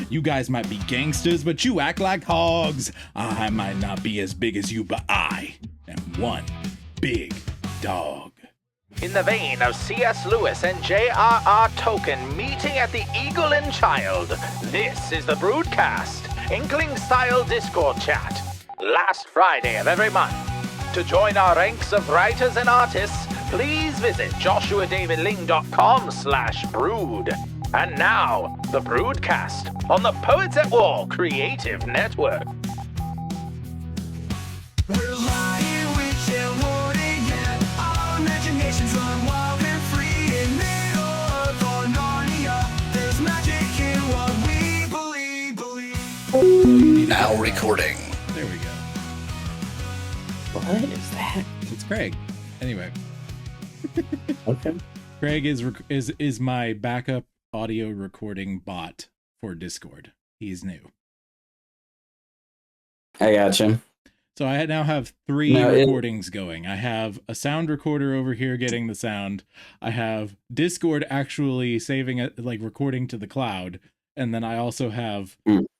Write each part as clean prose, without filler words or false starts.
You guys might be gangsters, but you act like hogs. I might not be as big as you, but I am one big dog. In the vein of C.S. Lewis and J.R.R. Tolkien meeting at the Eagle and Child, this is the Broodcast, Inkling-style Discord chat, last Friday of every month. To join our ranks of writers and artists, please visit joshuadavidling.com/brood. And now, the Broodcast on the Poets at War Creative Network. We're lying, witch and warning, yeah. Our imaginations run wild and free. In middle of our Narnia, there's magic in what we believe. Now recording. There we go. What is that? It's Craig. Anyway, Okay. Craig is my backup audio recording bot for Discord. He's new. I gotcha. So I now have three recordings going. I have a sound recorder over here getting the sound. I have Discord actually saving it, like recording to the cloud, and then I also have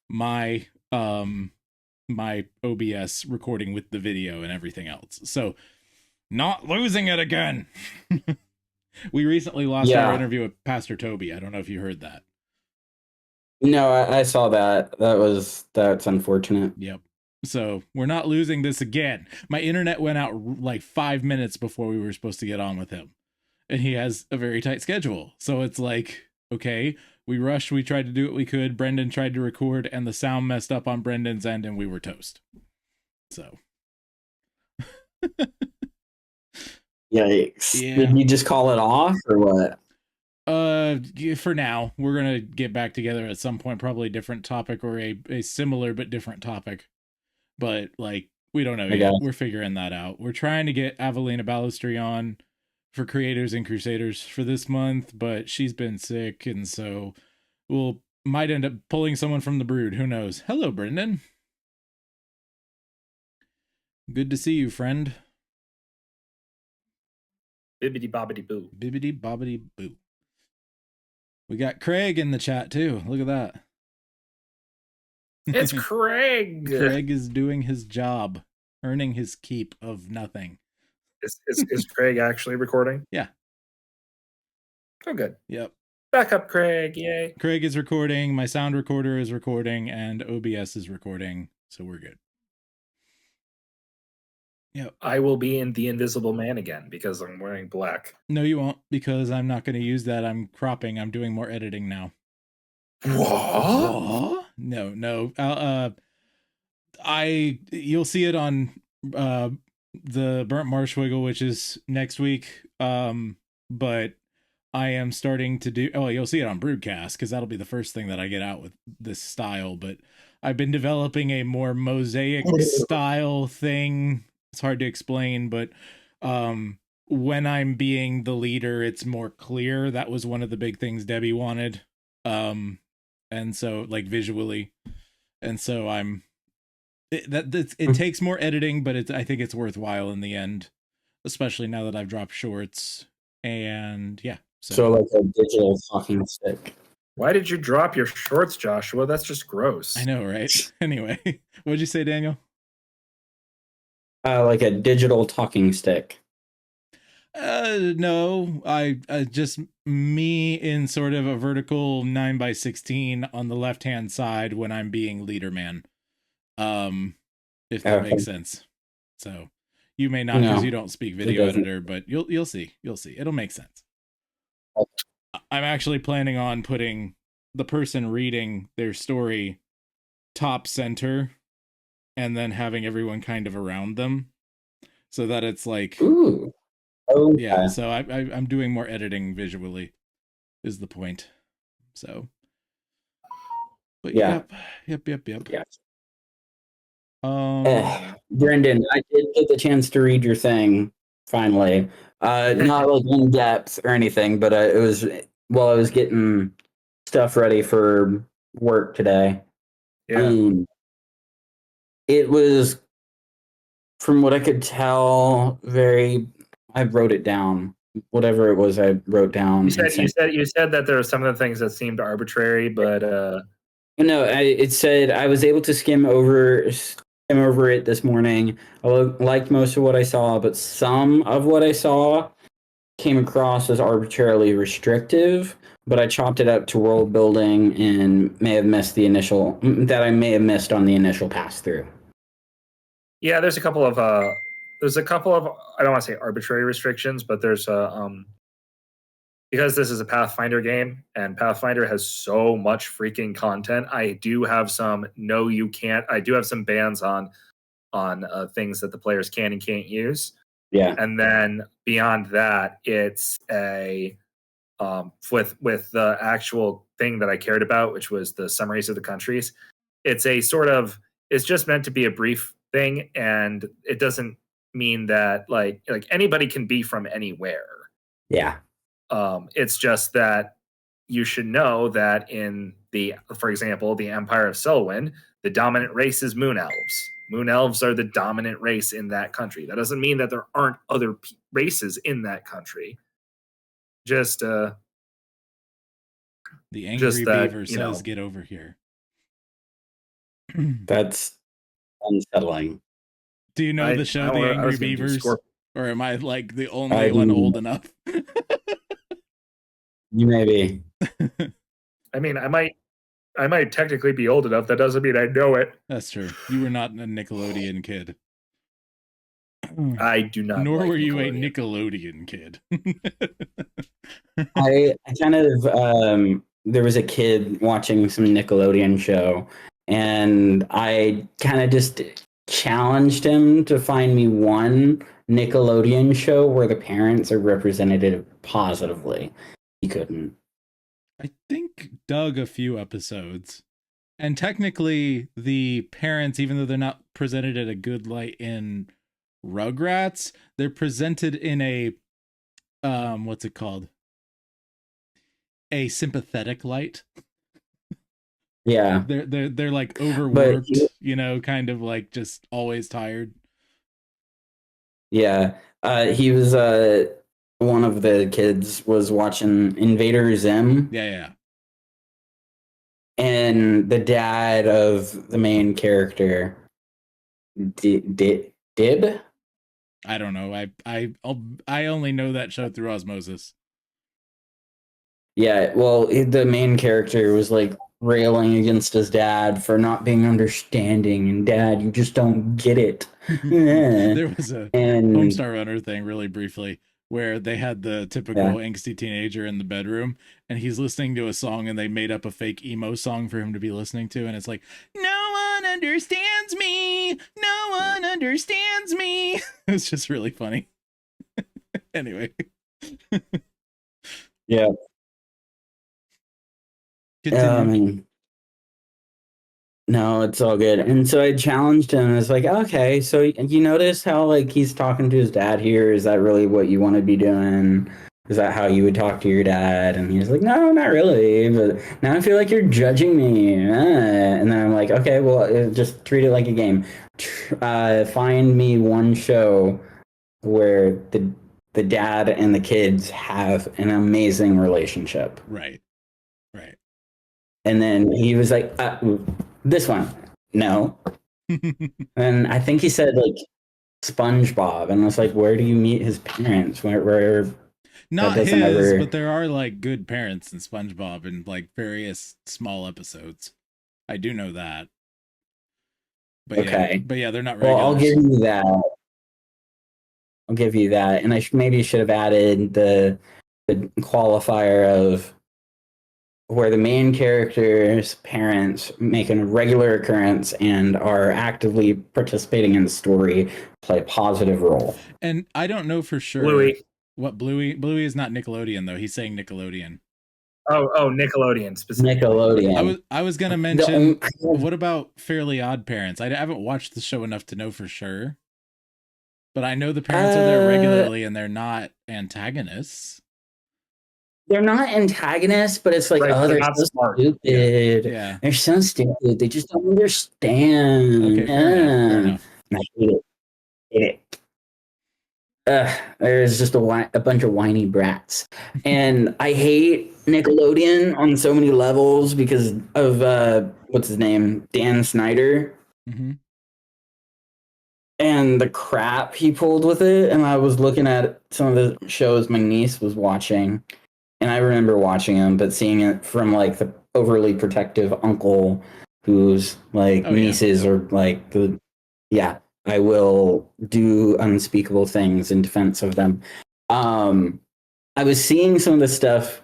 my my OBS recording with the video and everything else. So not losing it again. We recently lost our interview with Pastor Toby. I don't know if you heard that. No, I saw that. That's unfortunate. Yep. So we're not losing this again. My internet went out like 5 minutes before we were supposed to get on with him. And he has a very tight schedule. So it's like, okay, we rushed. We tried to do what we could. Brendan tried to record and the sound messed up on Brendan's end and we were toast. So. Yikes. Yeah. Did you just call it off or what? For now, we're going to get back together at some point, probably a different topic or a similar but different topic. But like, we don't know yet. We're figuring that out. We're trying to get Avelina Balustri on for Creators and Crusaders for this month, but she's been sick, and so might end up pulling someone from the Brood. Who knows? Hello, Brendan. Good to see you, friend. Bibbidi bobbidi boo. Bibbidi bobbidi boo. We got Craig in the chat too. Look at that. It's Craig. Craig is doing his job, earning his keep of nothing. Is Craig actually recording? Yeah. Oh, good. Yep. Back up, Craig. Yay. Craig is recording. My sound recorder is recording, and OBS is recording. So we're good. Yep. I will be in The Invisible Man again because I'm wearing black. No, you won't, because I'm not going to use that. I'm cropping. I'm doing more editing now. What? No. You'll see it on the Burnt Marshwiggle, which is next week. But I am starting to do. Oh, you'll see it on Broodcast because that'll be the first thing that I get out with this style. But I've been developing a more mosaic style thing. It's hard to explain, but when I'm being the leader, it's more clear. That was one of the big things Debbie wanted. And so like visually, and so it takes more editing, but I think it's worthwhile in the end, especially now that I've dropped shorts. And yeah, so like a digital talking stick. Why did you drop your shorts, Joshua? That's just gross. I know, right? Anyway, what'd you say, Daniel? Like a digital talking stick. No, I just me in sort of a vertical 9x16 on the left-hand side when I'm being leader man. If that makes sense. So you may not because you don't speak video editor, but you'll see. It'll make sense. I'm actually planning on putting the person reading their story top center and then having everyone kind of around them so that it's like, ooh. Oh, yeah. So I'm doing more editing visually is the point. So, but yep. Yeah. Yep. Brendan, I did get the chance to read your thing finally. Not like in depth or anything, but it was while I was getting stuff ready for work today. Yeah. It was, from what I could tell, I wrote it down. Whatever it was, I wrote down. You said that there were some of the things that seemed arbitrary, but No, it said I was able to skim over it this morning. I liked most of what I saw, but some of what I saw came across as arbitrarily restrictive. But I chopped it up to world building and may have missed the initial that I may have missed on the initial pass through. Yeah, there's a couple of I don't want to say arbitrary restrictions, but there's because this is a Pathfinder game and Pathfinder has so much freaking content. I do have some no you can't. I do have some bans on things that the players can and can't use. Yeah. And then beyond that, it's a with the actual thing that I cared about, which was the summaries of the countries. It's a sort of it's just meant to be a brief thing, and it doesn't mean that like anybody can be from anywhere. Yeah. It's just that you should know that for example, the Empire of Selwyn, the dominant race is Moon Elves. Moon Elves are the dominant race in that country. That doesn't mean that there aren't other races in that country. Just The angry just that, beaver says, "Get over here." That's unsettling. Do you know the show The Angry Beavers? Or am I like the only one old enough? You may be. I mean, I might technically be old enough. That doesn't mean I know it. That's true. You were not a Nickelodeon kid. I do not. Nor like were you Nickelodeon. a Nickelodeon kid. I kind of there was a kid watching some Nickelodeon show, and I kind of just challenged him to find me one Nickelodeon show where the parents are represented positively. He couldn't. I think dug a few episodes. And technically the parents, even though they're not presented at a good light in Rugrats, they're presented in a what's it called? A sympathetic light. Yeah. They're like overworked, kind of like just always tired. Yeah. He was one of the kids was watching Invader Zim. Yeah. And the dad of the main character, Dib? I don't know. I only know that show through osmosis. Yeah, well, the main character was like railing against his dad for not being understanding, and Dad, you just don't get it. There was a Homestar Runner thing really briefly where they had the typical angsty teenager in the bedroom and he's listening to a song and they made up a fake emo song for him to be listening to, and it's like, no one understands me, no one understands me. It's just really funny. Anyway. Yeah. No, it's all good. And so I challenged him. It's like, okay, so you notice how like he's talking to his dad here? Is that really what you want to be doing? Is that how you would talk to your dad? And he's like, no, not really. But now I feel like you're judging me. And then I'm like, okay, well, just treat it like a game. Find me one show where the dad and the kids have an amazing relationship. Right. And then he was like, this one, no. And I think he said like SpongeBob, and I was like, where do you meet his parents? Where not his, but there are like good parents in SpongeBob in like various small episodes. I do know that. But okay. Yeah, they're not regulars. Well, I'll give you that. And I maybe should have added the qualifier of where the main character's parents make a regular occurrence and are actively participating in the story, play a positive role. And I don't know for sure. Bluey. What Bluey? Bluey is not Nickelodeon though. He's saying Nickelodeon. Oh, Nickelodeon specifically. Nickelodeon. I was gonna mention. What about Fairly Odd Parents? I haven't watched the show enough to know for sure, but I know the parents are there regularly and they're not antagonists. They're not antagonists, but it's like, oh, they're so stupid. Yeah. They're so stupid. They just don't understand. Okay, fair enough. I hate it. There's just a bunch of whiny brats, and I hate Nickelodeon on so many levels because of what's his name, Dan Snyder, Mm-hmm. and the crap he pulled with it. And I was looking at some of the shows my niece was watching, and I remember watching them, but seeing it from like the overly protective uncle whose like Oh, yeah. nieces are like the yeah, I will do unspeakable things in defense of them. I was seeing some of the stuff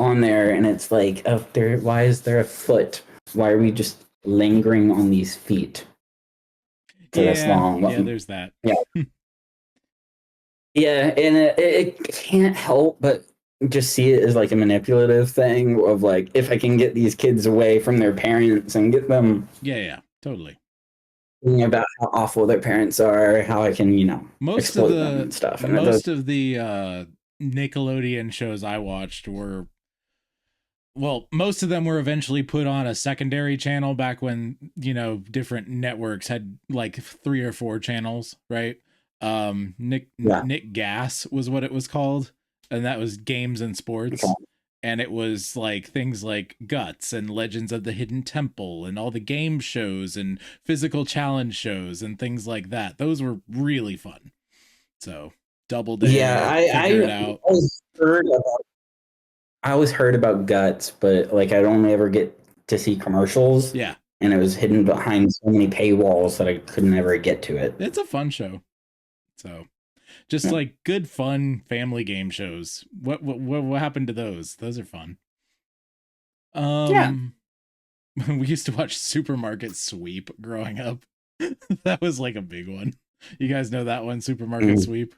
on there, and it's like, oh, there. Why is there a foot? Why are we just lingering on these feet for this long? Yeah, there's that. Yeah, yeah, and it can't help but just see it as like a manipulative thing of like, if I can get these kids away from their parents and get them Yeah, totally. thinking about how awful their parents are, how I can, Most exploit them and stuff. And most of the Nickelodeon shows I watched were, well, most of them were eventually put on a secondary channel back when, different networks had like 3 or 4 channels, right? Nick Gas was what it was called, and that was games and sports. Okay. And it was like things like Guts and Legends of the Hidden Temple and all the game shows and physical challenge shows and things like that. Those were really fun. So Double Dare, Figure It Out. I always heard about Guts, but like I'd only ever get to see commercials. Yeah. And it was hidden behind so many paywalls that I could never get to it. It's a fun show. So just like good fun family game shows. What happened to those? Those are fun. We used to watch Supermarket Sweep growing up. That was like a big one. You guys know that one, Supermarket Sweep?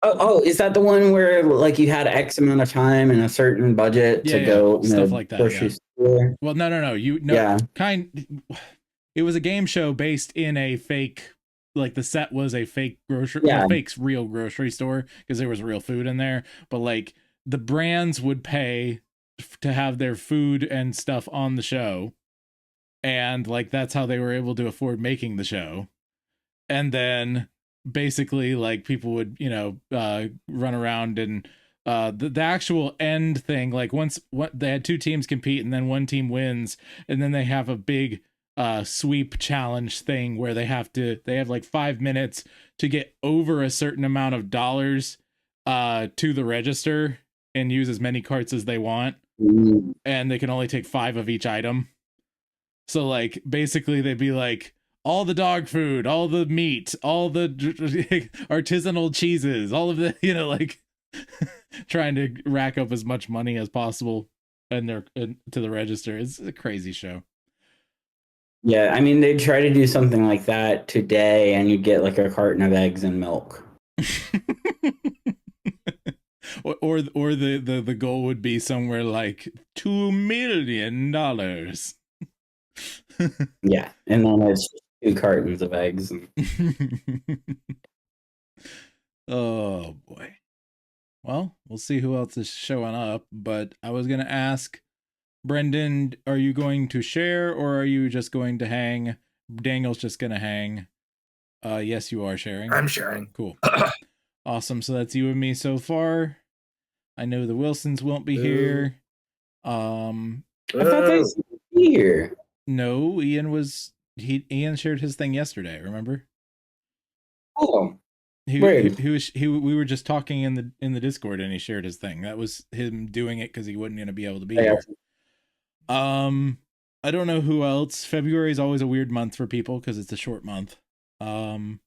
Oh, is that the one where like you had X amount of time and a certain budget to go stuff like that? Grocery store? Well, no. It was a game show based in a fake, like the set was a fake real grocery store because there was real food in there. But like the brands would pay to have their food and stuff on the show, and like that's how they were able to afford making the show. And then basically like people would run around and the actual end thing, like they had 2 teams compete and then one team wins, and then they have a big sweep challenge thing where they have like 5 minutes to get over a certain amount of dollars to the register and use as many carts as they want, and they can only take 5 of each item. So like basically they'd be like, all the dog food, all the meat, all the artisanal cheeses, all of the, like trying to rack up as much money as possible to the register. It's a crazy show. Yeah, I mean, they'd try to do something like that today, and you'd get like a carton of eggs and milk. or the goal would be somewhere like $2 million. Yeah, and then it's 2 cartons of eggs. Oh boy. Well, we'll see who else is showing up, but I was going to ask, Brendan, are you going to share or are you just going to hang? Daniel's just going to hang. Yes, you are sharing. I'm sharing. Cool. Awesome. So that's you and me so far. I know the Wilsons won't be here. I thought they would be here. No, Ian shared his thing yesterday, remember? Oh. We were just talking in the Discord and he shared his thing. That was him doing it because he wasn't going to be able to be here. I don't know who else. February is always a weird month for people because it's a short month. Trying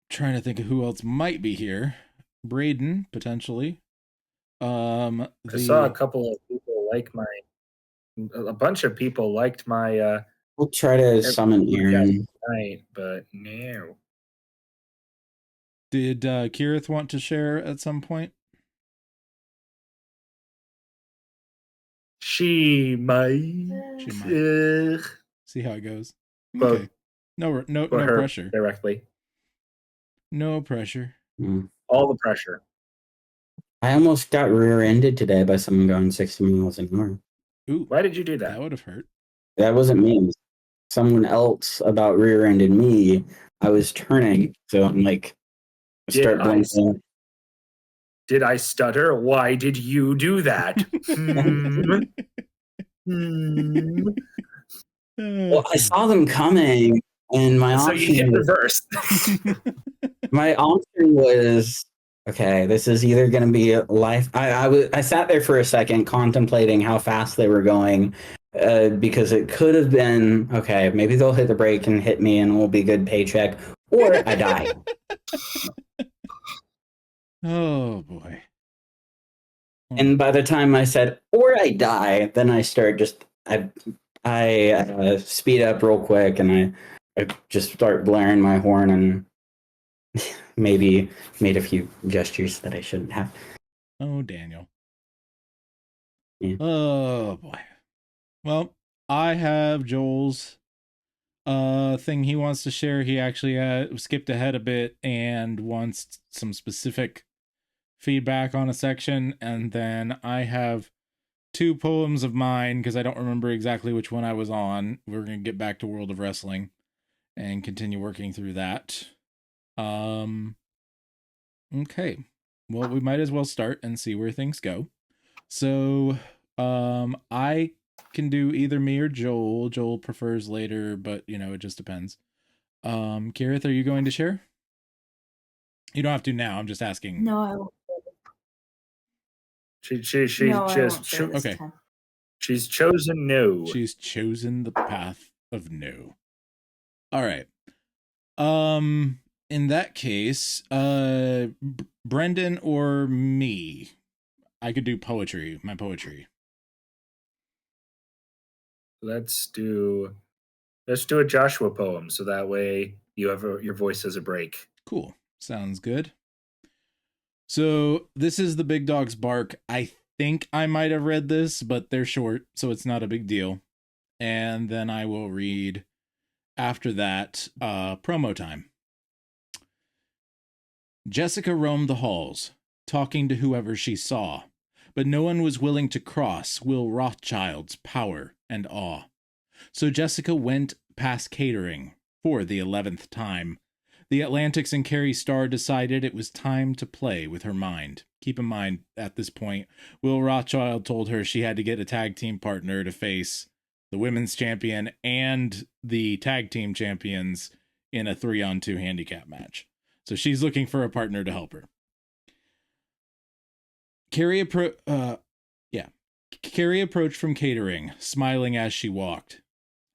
to think of who else might be here. Braden, potentially. I saw a couple of people a bunch of people liked my we'll try to summon Aaron tonight, but no. Did Kirith want to share at some point? She might. See how it goes. But okay. No pressure. Directly. No pressure. All the pressure. I almost got rear-ended today by someone going 60 miles an hour. Ooh. Why did you do that? That would have hurt. That wasn't me. someone else about rear-ended me, I was turning. So I'm like, start blinking. Did I stutter? Why did you do that? Well, I saw them coming, and my So you hit option reverse. was okay. This is either going to be life. I sat there for a second, contemplating how fast they were going, because it could have been okay. Maybe they'll hit the brake and hit me, and it will be a good paycheck, or I die. Oh boy. And by the time I said "or I die," then I start just I speed up real quick, and I just start blaring my horn and maybe made a few gestures that I shouldn't have. Oh, Daniel. Yeah. Oh boy. Well, I have Joel's thing he wants to share. He actually skipped ahead a bit and wants some specific feedback on a section, and then I have 2 poems of mine because I don't remember exactly which one I was on. We're going to get back to World of Wrestling and continue working through that. Okay. Well, we might as well start and see where things go. So, I can do either me or Joel. Joel prefers later, but it just depends. Kirith, are you going to share? You don't have to now. I'm just asking. No, I won't. She No, I just won't share this okay. time. She's chosen no. She's chosen the path of no. All right. In that case, Brendan or me? I could do poetry, my poetry. Let's do a Joshua poem, so that way you have your voice has a break. Cool. Sounds good. So this is The Big Dog's Bark. I think I might have read this, but they're short, so it's not a big deal. And then I will read after that, promo time. Jessica roamed the halls, talking to whoever she saw, but no one was willing to cross Will Rothschild's power and awe. So Jessica went past catering for the 11th time. The Atlantics and Carrie Starr decided it was time to play with her mind. Keep in mind, at this point, Will Rothschild told her she had to get a tag team partner to face the women's champion and the tag team champions in a 3-on-2 handicap match. So she's looking for a partner to help her. Carrie approached from catering, smiling as she walked.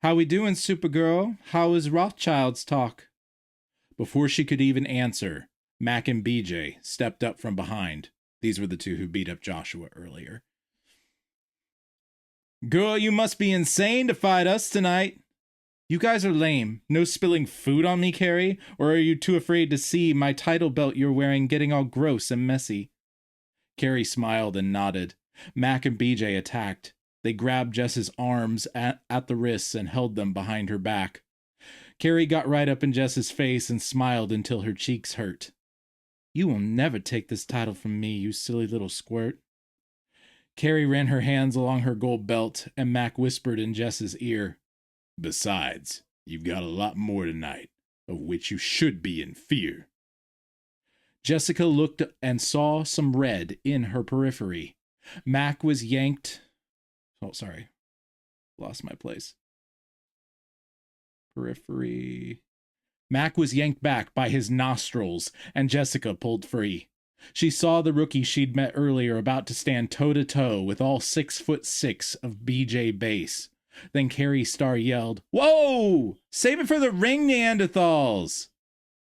"How we doing, Supergirl? How is Rothschild's talk?" Before she could even answer, Mac and BJ stepped up from behind. These were the 2 who beat up Joshua earlier. "Girl, you must be insane to fight us tonight." "You guys are lame. No spilling food on me, Carrie? Or are you too afraid to see my title belt you're wearing getting all gross and messy?" Carrie smiled and nodded. Mac and BJ attacked. They grabbed Jess's arms at the wrists and held them behind her back. Carrie got right up in Jess's face and smiled until her cheeks hurt. "You will never take this title from me, you silly little squirt." Carrie ran her hands along her gold belt, and Mac whispered in Jess's ear, "Besides, you've got a lot more tonight, of which you should be in fear." Jessica looked and saw some red in her periphery. Mac was yanked... Oh, sorry. Lost my place. Periphery. Mac was yanked back by his nostrils, and Jessica pulled free. She saw the rookie she'd met earlier about to stand toe-to-toe with all 6'6" of BJ Bass. Then Carrie Starr yelled, "Whoa! Save it for the ring, Neanderthals!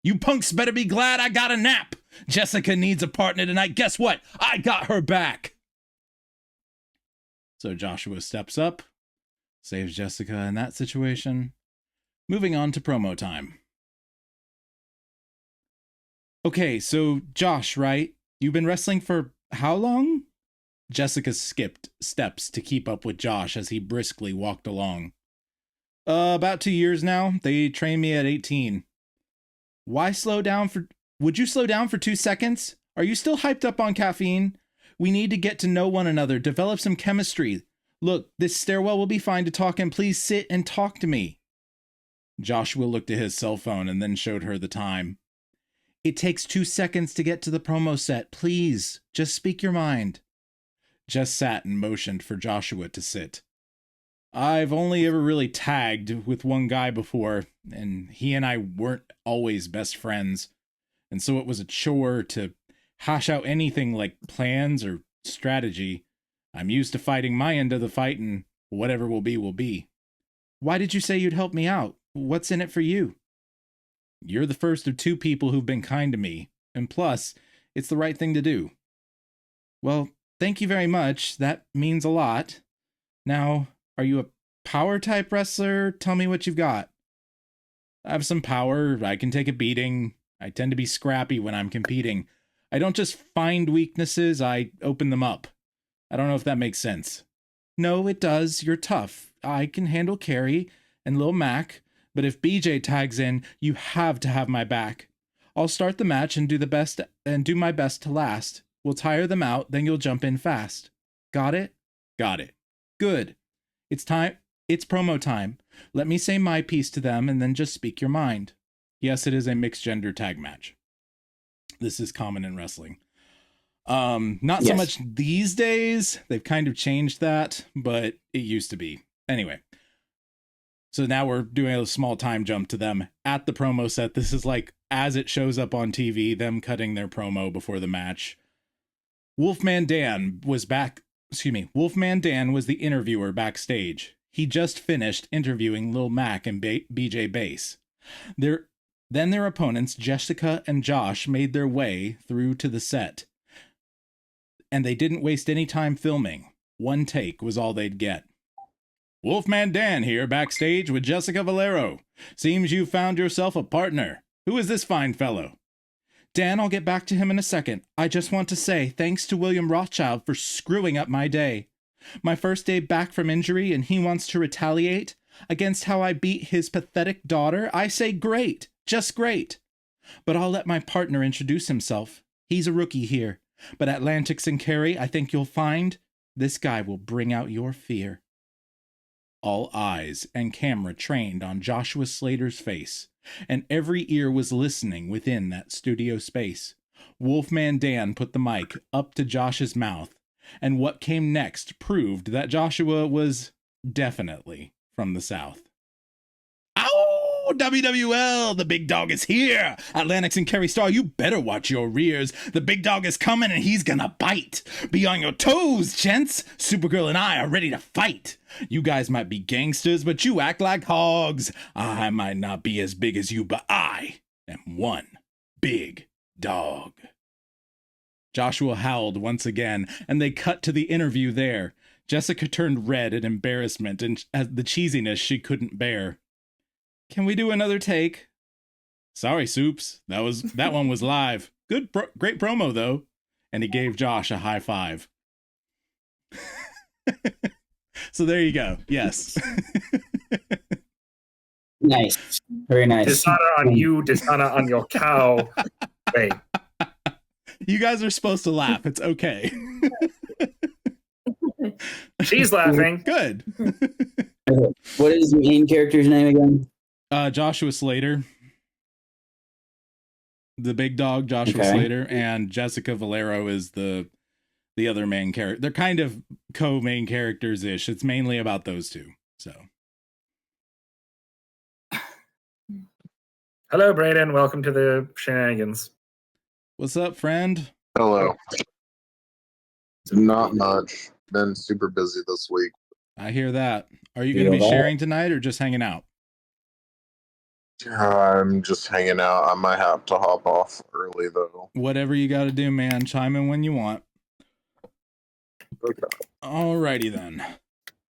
You punks better be glad I got a nap! Jessica needs a partner tonight. Guess what? I got her back!" So Joshua steps up, saves Jessica in that situation. Moving on to promo time. "Okay, so Josh, right? You've been wrestling for how long?" Jessica skipped steps to keep up with Josh as he briskly walked along. About 2 years now. They trained me at 18. Would you slow down for 2 seconds? Are you still hyped up on caffeine? We need to get to know one another, develop some chemistry. Look, this stairwell will be fine to talk in. Please sit and talk to me." Joshua looked at his cell phone and then showed her the time. It takes 2 seconds to get to the promo set. Please, just speak your mind. Jess sat and motioned for Joshua to sit. I've only ever really tagged with one guy before, and he and I weren't always best friends. And so it was a chore to hash out anything like plans or strategy. I'm used to fighting my end of the fight, and whatever will be, will be. Why did you say you'd help me out? What's in it for you? You're the first of 2 people who've been kind to me, and plus, it's the right thing to do. Well, thank you very much. That means a lot. Now, are you a power type wrestler? Tell me what you've got. I have some power. I can take a beating. I tend to be scrappy when I'm competing. I don't just find weaknesses, I open them up. I don't know if that makes sense. No, it does. You're tough. I can handle Carrie and Lil Mac, but if BJ tags in, you have to have my back. I'll start the match and do my best to last. We'll tire them out, then you'll jump in fast. Got it? Got it. Good. It's time. It's promo time. Let me say my piece to them and then just speak your mind. Yes, it is a mixed gender tag match. This is common in wrestling. Not so much these days. They've kind of changed that, but it used to be. Anyway. So now we're doing a small time jump to them at the promo set. This is like as it shows up on TV, them cutting their promo before the match. Wolfman Dan was the interviewer backstage. He just finished interviewing Lil Mac and BJ Bass. Then their opponents, Jessica and Josh, made their way through to the set. And they didn't waste any time filming. One take was all they'd get. Wolfman Dan here backstage with Jessica Valero. Seems you found yourself a partner. Who is this fine fellow? Dan, I'll get back to him in a second. I just want to say thanks to William Rothschild for screwing up my day. My first day back from injury and he wants to retaliate against how I beat his pathetic daughter. I say great, just great. But I'll let my partner introduce himself. He's a rookie here. But Atlantics and Carey, I think you'll find this guy will bring out your fear. All eyes and camera trained on Joshua Slater's face, and every ear was listening within that studio space. Wolfman Dan put the mic up to Josh's mouth, and what came next proved that Joshua was definitely from the South. Ow! WWL! The big dog is here! Atlantics and Carey Star, you better watch your rears. The big dog is coming and he's gonna bite. Be on your toes, gents! Supergirl and I are ready to fight. You guys might be gangsters, but you act like hogs. I might not be as big as you, but I am one big dog. Joshua howled once again, and they cut to the interview there. Jessica turned red in embarrassment and the cheesiness she couldn't bear. Can we do another take? Sorry, Soups. That one was live. Great promo, though. And he gave Josh a high five. So there you go. Yes. Nice. Very nice. Dishonor on you, dishonor on your cow. Wait. You guys are supposed to laugh. It's okay. She's laughing. Good. What is the main character's name again? Joshua Slater. The big dog, Joshua Slater, and Jessica Valero is the other main character. They're kind of co-main characters-ish. It's mainly about those two. So. Hello, Brayden. Welcome to the shenanigans. What's up, friend? Hello. Not much. Been super busy this week. I hear that. Are you going to be sharing tonight or just hanging out? I'm just hanging out. I might have to hop off early, though. Whatever you got to do, man. Chime in when you want. Okay. Alrighty then.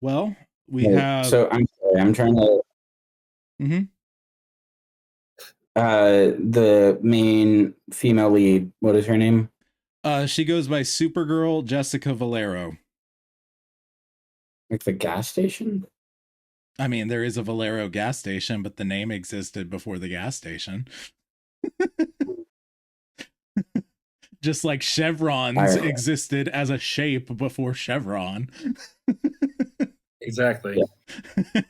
Well, we have. So I'm sorry. I'm trying to. Mm-hmm. The main female lead. What is her name? She goes by Supergirl Jessica Valero. Like the gas station? I mean, there is a Valero gas station, but the name existed before the gas station. Just like chevrons existed as a shape before Chevron. Exactly. Yeah.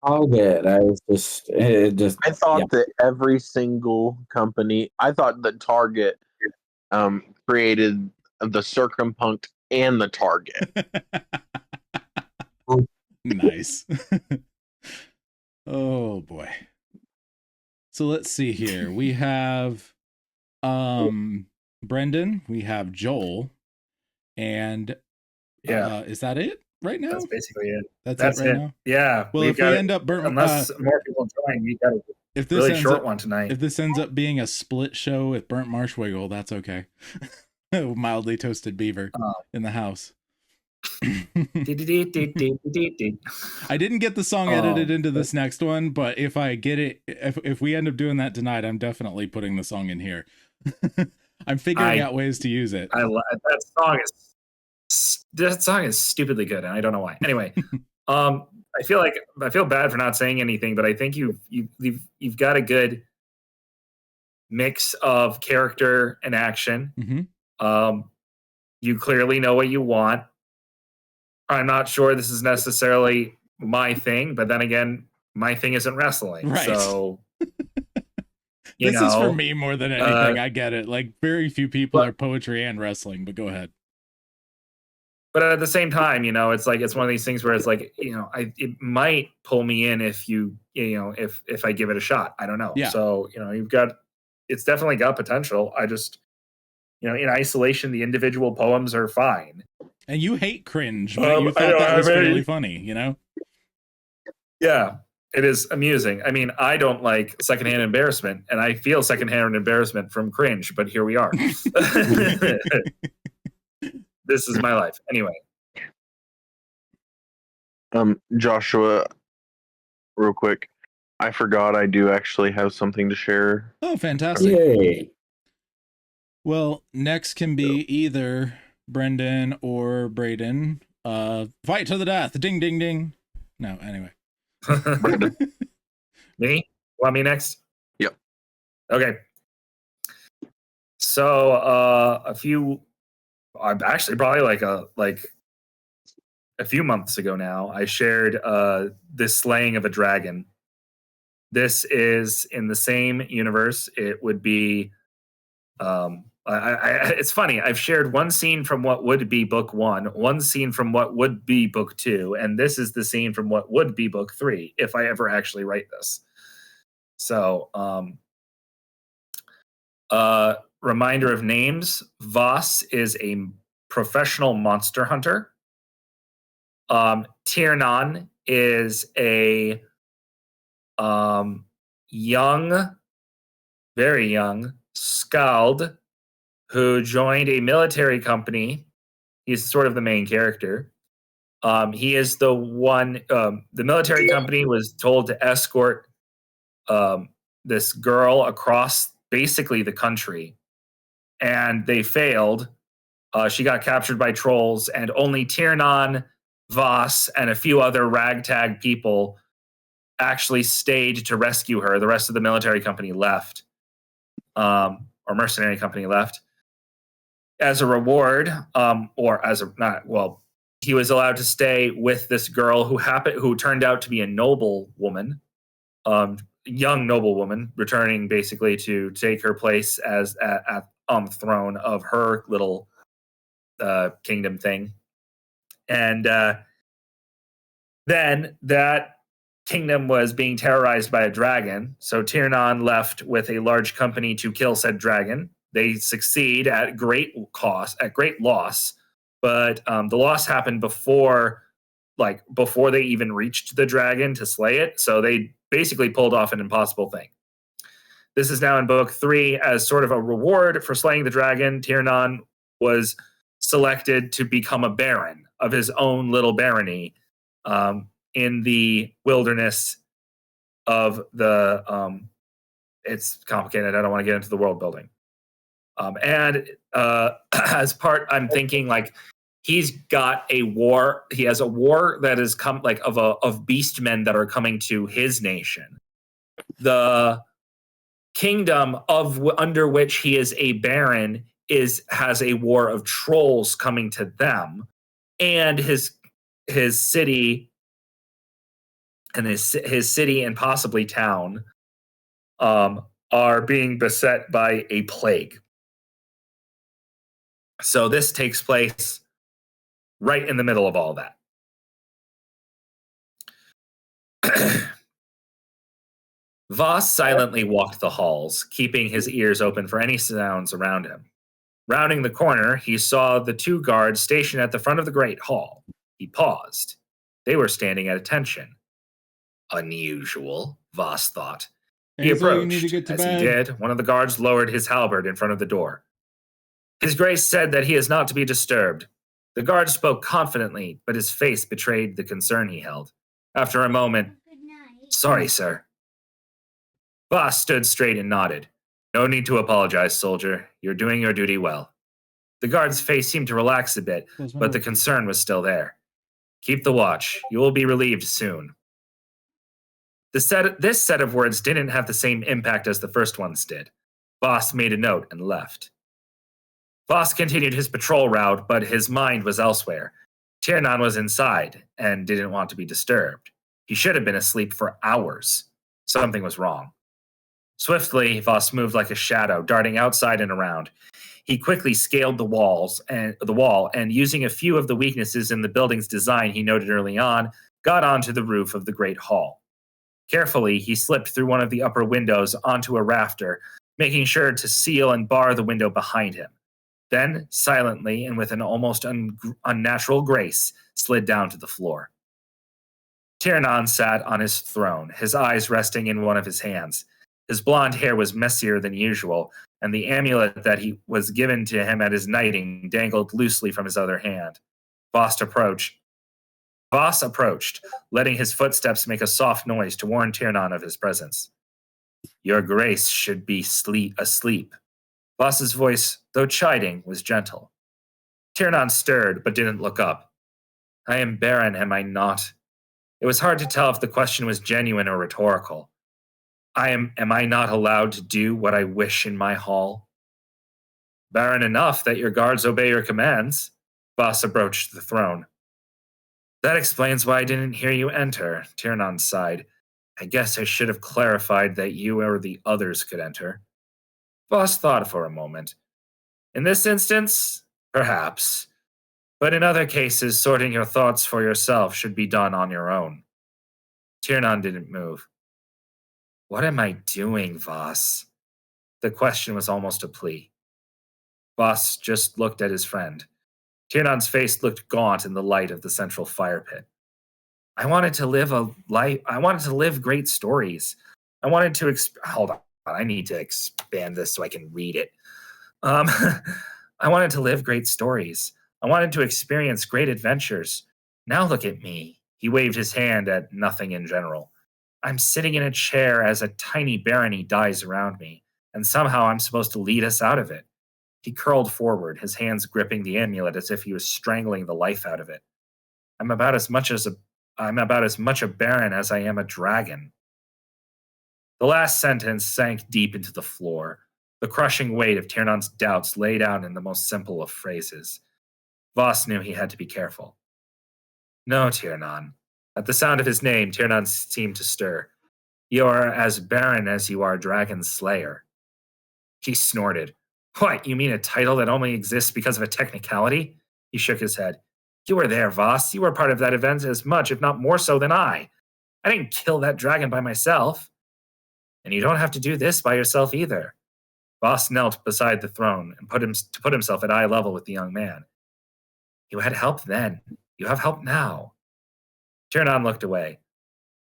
all good. I was just, it just, I thought yeah. that every single company, I thought that Target created the Circumpunct and the Target. Nice. Oh boy. So let's see here. We have Brendan, we have Joel, and Yeah, is that it right now? that's basically it. That's That's it right it. now. Yeah, Well, we've if we got end up unless more people join, we got a if this really ends short up, one tonight. if this ends up being a split show with Burnt Marshwiggle, that's okay. Mildly toasted beaver in the house. I didn't get the song edited into this next one, but if I get it, if we end up doing that tonight, I'm definitely putting the song in here. I'm figuring out ways to use it. That song is stupidly good, and I don't know why. Anyway, I feel bad for not saying anything, but I think you've got a good mix of character and action. Mm-hmm. You clearly know what you want. I'm not sure this is necessarily my thing, but then again, my thing isn't wrestling. Right. So this is for me more than anything. I get it. Like very few people are poetry and wrestling, but go ahead. But at the same time, it's like it's one of these things where it's like, it might pull me in if if I give it a shot. I don't know. Yeah. So, it's definitely got potential. I just, in isolation, the individual poems are fine. And you hate cringe, but you thought that was really funny, Yeah, it is amusing. I mean, I don't like secondhand embarrassment, and I feel secondhand embarrassment from cringe, but here we are. This is my life. Anyway. Joshua, real quick, I forgot I do actually have something to share. Oh, fantastic. Yay. Well, next can be either Brendan or Braden. Fight to the death. Ding, ding, ding. No, anyway. Me? Want me next? Yep. Okay. So actually probably like a few months ago now, I shared the slaying of a dragon. This is in the same universe. It would be it's funny. I've shared one scene from what would be book one scene from what would be book 2, and this is the scene from what would be book 3 if I ever actually write this. So, reminder of names. Voss is a professional monster hunter. Tiernan is a young, very young Skald who joined a military company. He's sort of the main character. He is the one, the military company was told to escort this girl across basically the country, and they failed. She got captured by trolls, and only Tiernan, Voss, and a few other ragtag people actually stayed to rescue her. The rest of the military company left, or mercenary company left. As a reward, he was allowed to stay with this girl who turned out to be a noble woman, young noble woman, returning basically to take her place as on the throne of her little kingdom thing. And then that kingdom was being terrorized by a dragon. So Tiernan left with a large company to kill said dragon. They succeed at great loss, but the loss happened before they even reached the dragon to slay it. So they basically pulled off an impossible thing. This is now in book 3 as sort of a reward for slaying the dragon. Tiernan was selected to become a baron of his own little barony in the wilderness of the. It's complicated. I don't want to get into the world building. As part, I'm thinking like he's got a war. He has a war that has come of beast men that are coming to his nation. The kingdom under which he is a baron has a war of trolls coming to them, and his city and his city and possibly town are being beset by a plague. So this takes place right in the middle of all that. Voss silently walked the halls, keeping his ears open for any sounds around him. Rounding the corner, he saw the 2 guards stationed at the front of the great hall. He paused. They were standing at attention. Unusual, Voss thought. He Hazel, you need to approached. get to As he bed. did, one of the guards lowered his halberd in front of the door. His Grace said that he is not to be disturbed. The guard spoke confidently, but his face betrayed the concern he held. After a moment, sorry, sir. Voss stood straight and nodded. No need to apologize, soldier. You're doing your duty well. The guard's face seemed to relax a bit, but the concern was still there. Keep the watch. You will be relieved soon. This set of words didn't have the same impact as the first ones did. Voss made a note and left. Voss continued his patrol route, but his mind was elsewhere. Tiernan was inside and didn't want to be disturbed. He should have been asleep for hours. Something was wrong. Swiftly, Voss moved like a shadow, darting outside and around. He quickly scaled the wall, and using a few of the weaknesses in the building's design he noted early on, got onto the roof of the great hall. Carefully, he slipped through one of the upper windows onto a rafter, making sure to seal and bar the window behind him. Then, silently and with an almost unnatural grace, slid down to the floor. Tiernan sat on his throne, his eyes resting in one of his hands. His blonde hair was messier than usual, and the amulet that he was given to him at his knighting dangled loosely from his other hand. Voss approached, letting his footsteps make a soft noise to warn Tiernan of his presence. Your Grace should be asleep. Voss's voice, though chiding, was gentle. Tiernan stirred, but didn't look up. I am Baron, am I not? It was hard to tell if the question was genuine or rhetorical. Am I not allowed to do what I wish in my hall? Baron enough that your guards obey your commands. Voss approached the throne. That explains why I didn't hear you enter, Tiernan sighed. I guess I should have clarified that you or the others could enter. Voss thought for a moment. In this instance, perhaps. But in other cases, sorting your thoughts for yourself should be done on your own. Tiernan didn't move. What am I doing, Voss? The question was almost a plea. Voss just looked at his friend. Tiernan's face looked gaunt in the light of the central fire pit. I wanted to live great stories. I wanted to hold on, I need to expand this so I can read it. I wanted to live great stories. I wanted to experience great adventures. Now look at me. He waved his hand at nothing in general. I'm sitting in a chair as a tiny barony dies around me, and somehow I'm supposed to lead us out of it. He curled forward, his hands gripping the amulet as if he was strangling the life out of it. I'm about as much a baron as I am a dragon. The last sentence sank deep into the floor, the crushing weight of Tiernan's doubts laid out in the most simple of phrases. Voss knew he had to be careful. No, Tiernan. At the sound of his name, Tiernan seemed to stir. You are as baron as you are dragon slayer. He snorted. What, you mean a title that only exists because of a technicality? He shook his head. You were there, Voss. You were part of that event as much, if not more so, than I. I didn't kill that dragon by myself. And you don't have to do this by yourself either. Voss knelt beside the throne and put himself at eye level with the young man. You had help then. You have help now. Tiernan looked away.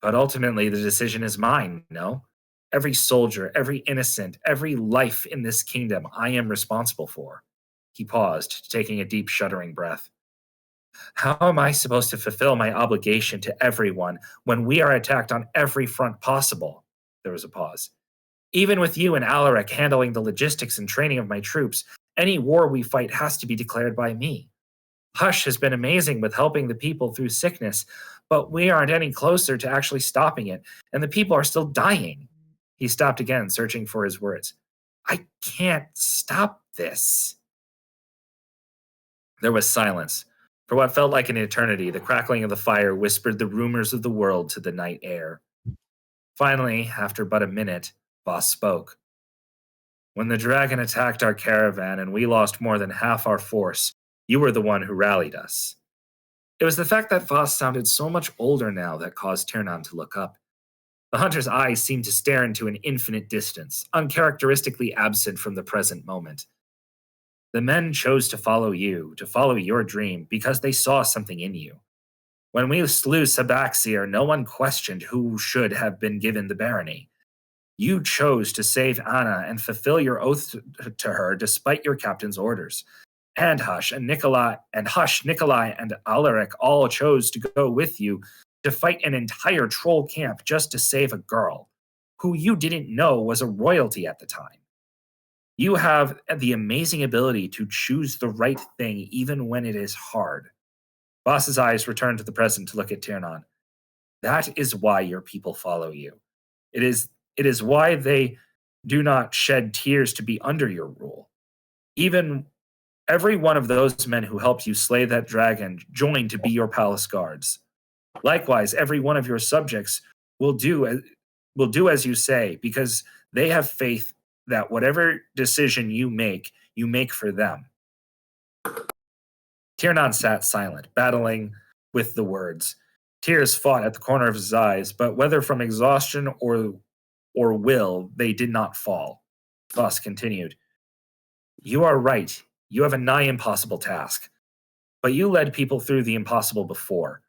But ultimately, the decision is mine, no? Every soldier, every innocent, every life in this kingdom I am responsible for. He paused, taking a deep, shuddering breath. How am I supposed to fulfill my obligation to everyone when we are attacked on every front possible? There was a pause. Even with you and Alaric handling the logistics and training of my troops, any war we fight has to be declared by me. Hush has been amazing with helping the people through sickness, but we aren't any closer to actually stopping it, and the people are still dying. He stopped again, searching for his words. I can't stop this. There was silence. For what felt like an eternity, the crackling of the fire whispered the rumors of the world to the night air. Finally, after but a minute, Voss spoke. When the dragon attacked our caravan and we lost more than half our force, you were the one who rallied us. It was the fact that Voss sounded so much older now that caused Tiernan to look up. The hunter's eyes seemed to stare into an infinite distance, uncharacteristically absent from the present moment. The men chose to follow your dream, because they saw something in you. When we slew Sabaxier, no one questioned who should have been given the barony. You chose to save Anna and fulfill your oath to her despite your captain's orders. And Nikolai, and Alaric all chose to go with you to fight an entire troll camp just to save a girl, who you didn't know was a royalty at the time. You have the amazing ability to choose the right thing even when it is hard. Voss's eyes returned to the present to look at Tiernan. That is why your people follow you. It is why they do not shed tears to be under your rule. Even every one of those men who helped you slay that dragon joined to be your palace guards. Likewise, every one of your subjects will do as you say, because they have faith that whatever decision you make for them. Tiernan sat silent, battling with the words. Tears fought at the corner of his eyes, but whether from exhaustion or will, they did not fall. Voss continued. You are right. You have a nigh impossible task. But you led people through the impossible before.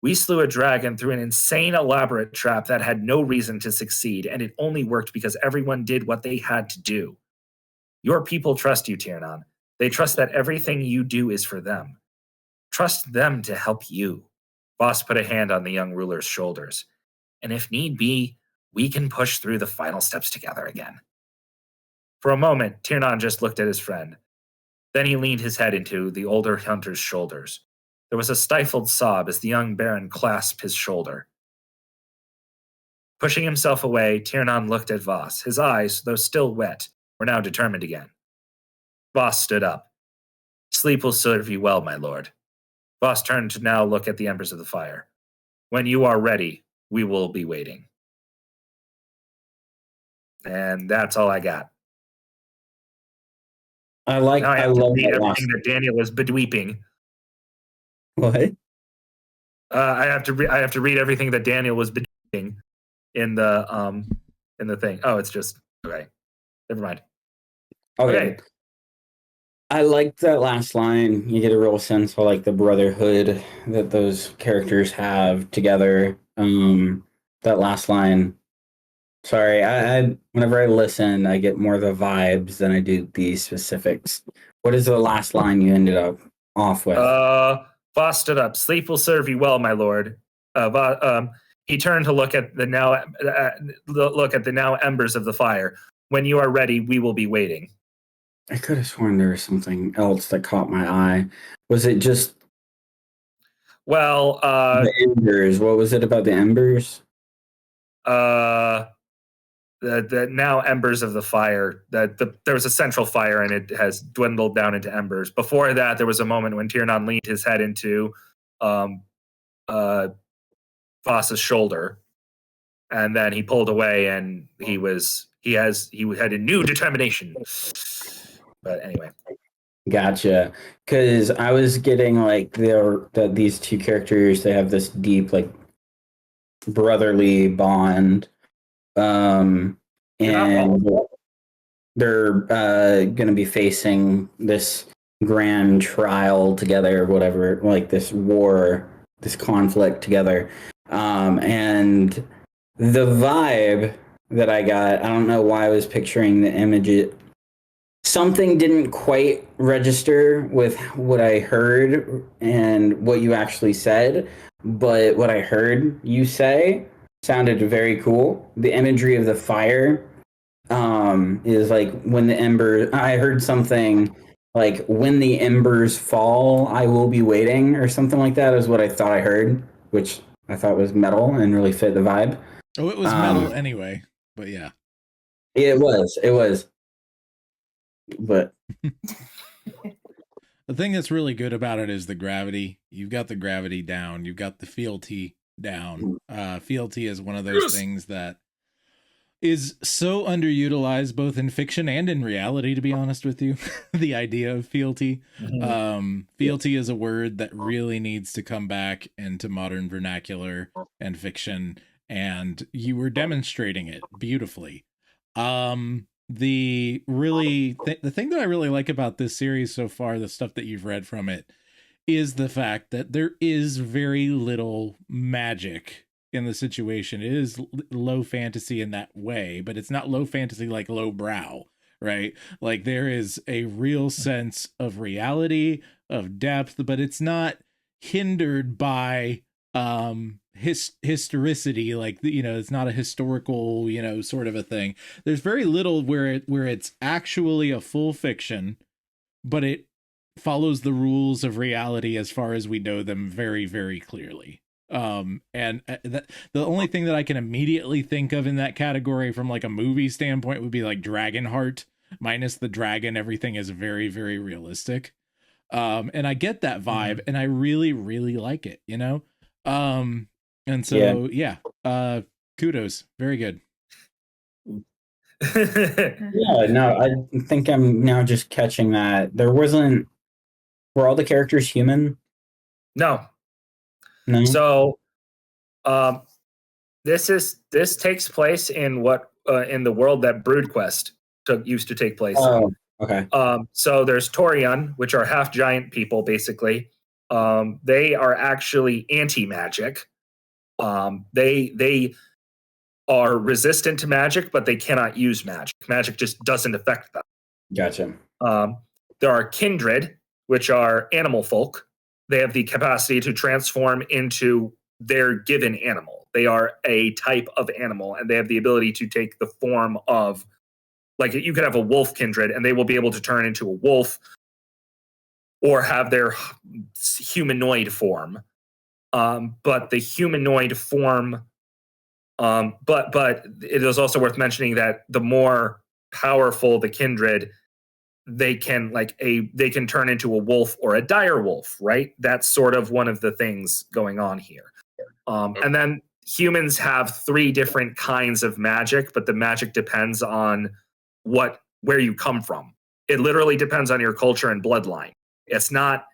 We slew a dragon through an insane, elaborate trap that had no reason to succeed, and it only worked because everyone did what they had to do. Your people trust you, Tiernan. They trust that everything you do is for them. Trust them to help you. Voss put a hand on the young ruler's shoulders. And if need be, we can push through the final steps together again. For a moment, Tiernan just looked at his friend. Then he leaned his head into the older hunter's shoulders. There was a stifled sob as the young baron clasped his shoulder. Pushing himself away, Tiernan looked at Voss. His eyes, though still wet, were now determined again. Voss stood up. Sleep will serve you well, my lord. Voss turned to now look at the embers of the fire. When you are ready, we will be waiting. And that's all I got. I Now I have to love read that everything last. that Daniel is bedweeping. What? I have to read everything that Daniel was bedweeping in the thing. Oh, it's just okay. Never mind. Okay. I like that last line. You get a real sense of like the brotherhood that those characters have together. That last line. Sorry, I whenever I listen, I get more of the vibes than I do the specifics. What is the last line you ended up off with? Voss stood up. Sleep will serve you well, my lord. He turned to look at the now embers of the fire. When you are ready, we will be waiting. I could have sworn there was something else that caught my eye. Was it just Well, the embers? What was it about the embers? The now embers of the fire. There was a central fire and it has dwindled down into embers. Before that, there was a moment when Tiernan leaned his head into Voss's shoulder, and then he pulled away, and he had a new determination. But anyway, Gotcha. Because I was getting like that these two characters, they have this deep like brotherly bond. And they're going to be facing this grand trial together, whatever, like this war, this conflict together. And the vibe that I got, I don't know why I was picturing the image. Something didn't quite register with what I heard and what you actually said, but what I heard you say sounded very cool. The imagery of the fire is like when the embers. I heard something like when the embers fall, I will be waiting, or something like that is what I thought I heard, which I thought was metal and really fit the vibe. Oh, it was metal anyway, but yeah. It was. But The thing that's really good about it is the gravity. You've got the gravity down. You've got the fealty down. Fealty is one of those things that is so underutilized both in fiction and in reality, to be honest with you. The idea of fealty. Fealty is a word that really needs to come back into modern vernacular and fiction, and you were demonstrating it beautifully. The thing that I really like about this series so far, the stuff that you've read from it, is the fact that there is very little magic in the situation. It is low fantasy in that way, but it's not low fantasy like low brow, right? Like there is a real sense of reality, of depth, but it's not hindered by historicity, like, you know, it's not a historical, you know, sort of a thing. There's very little where it's actually a full fiction, but it follows the rules of reality as far as we know them very, very clearly. And the only thing that I can immediately think of in that category from like a movie standpoint would be like Dragonheart, minus the dragon. Everything is very, very realistic. And I get that vibe, and I really, really like it, you know? And so, yeah, kudos. Very good. Yeah, no, I think I'm now just catching that. Were all the characters human? No. No. So, this takes place in in the world that Broodquest used to take place. Oh, okay. So there's Torian, which are half giant people, basically. They are actually anti-magic. They are resistant to magic, but they cannot use magic. Magic just doesn't affect them. Gotcha. There are kindred, which are animal folk. They have the capacity to transform into their given animal. They are a type of animal, and they have the ability to take the form of, like, you could have a wolf kindred, and they will be able to turn into a wolf or have their humanoid form. But the humanoid form, but it is also worth mentioning that the more powerful the kindred, they can turn into a wolf or a dire wolf, right? That's sort of one of the things going on here. And then humans have 3 different kinds of magic, but the magic depends on where you come from. It literally depends on your culture and bloodline. It's not,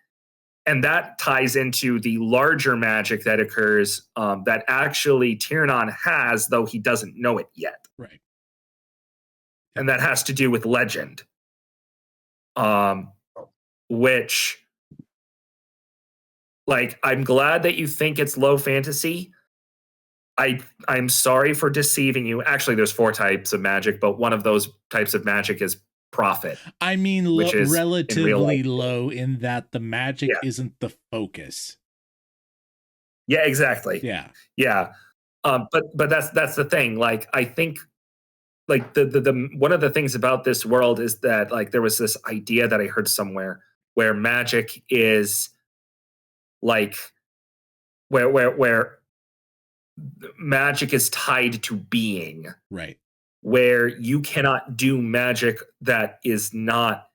and that ties into the larger magic that occurs that actually Tiernan has, though he doesn't know it yet. Right. And that has to do with legend. Which, like, I'm glad that you think it's low fantasy. I'm sorry for deceiving you. Actually, there's 4 types of magic, but one of those types of magic is prophet. I mean, which is relatively low in that the magic isn't the focus. Yeah, exactly. Yeah. But that's the thing. Like, I think, like, the one of the things about this world is that, like, there was this idea that I heard somewhere where magic is like where magic is tied to being, right? Where you cannot do magic that is not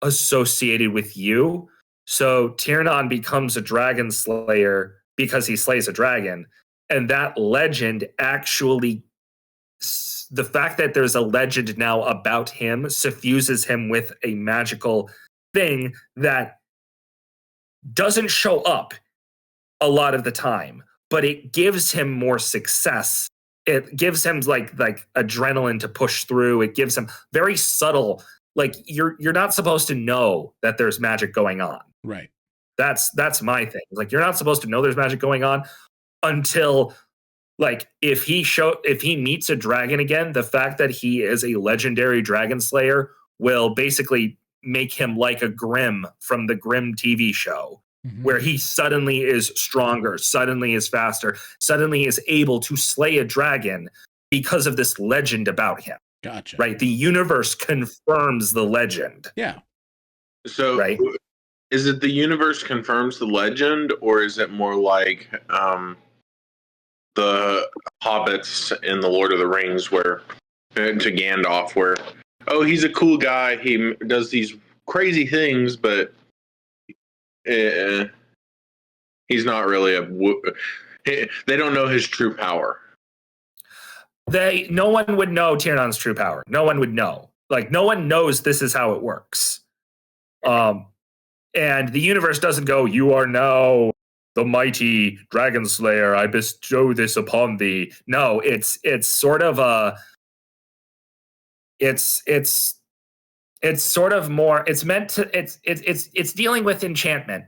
associated with you. So Tiernan becomes a dragon slayer because he slays a dragon, and that legend actually, the fact that there's a legend now about him suffuses him with a magical thing that doesn't show up a lot of the time, but it gives him more success. It gives him like adrenaline to push through. It gives him very subtle, like, you're not supposed to know that there's magic going on. Right. That's my thing. Like, you're not supposed to know there's magic going on until, like, if he meets a dragon again, the fact that he is a legendary dragon slayer will basically make him like a Grimm from the Grimm TV show, where he suddenly is stronger, suddenly is faster, suddenly is able to slay a dragon because of this legend about him. Gotcha. Right? The universe confirms the legend. Yeah. So, right? Is it the universe confirms the legend, or is it more like the hobbits in the Lord of the Rings, where to Gandalf, where, oh, he's a cool guy, he does these crazy things, but he's not really they don't know his true power. No one would know Tiernon's true power. No one would know. Like, no one knows this is how it works. And the universe doesn't go, you are now the mighty dragon slayer. I bestow this upon thee. No, it's sort of a, it's sort of more, it's meant to, it's dealing with enchantment.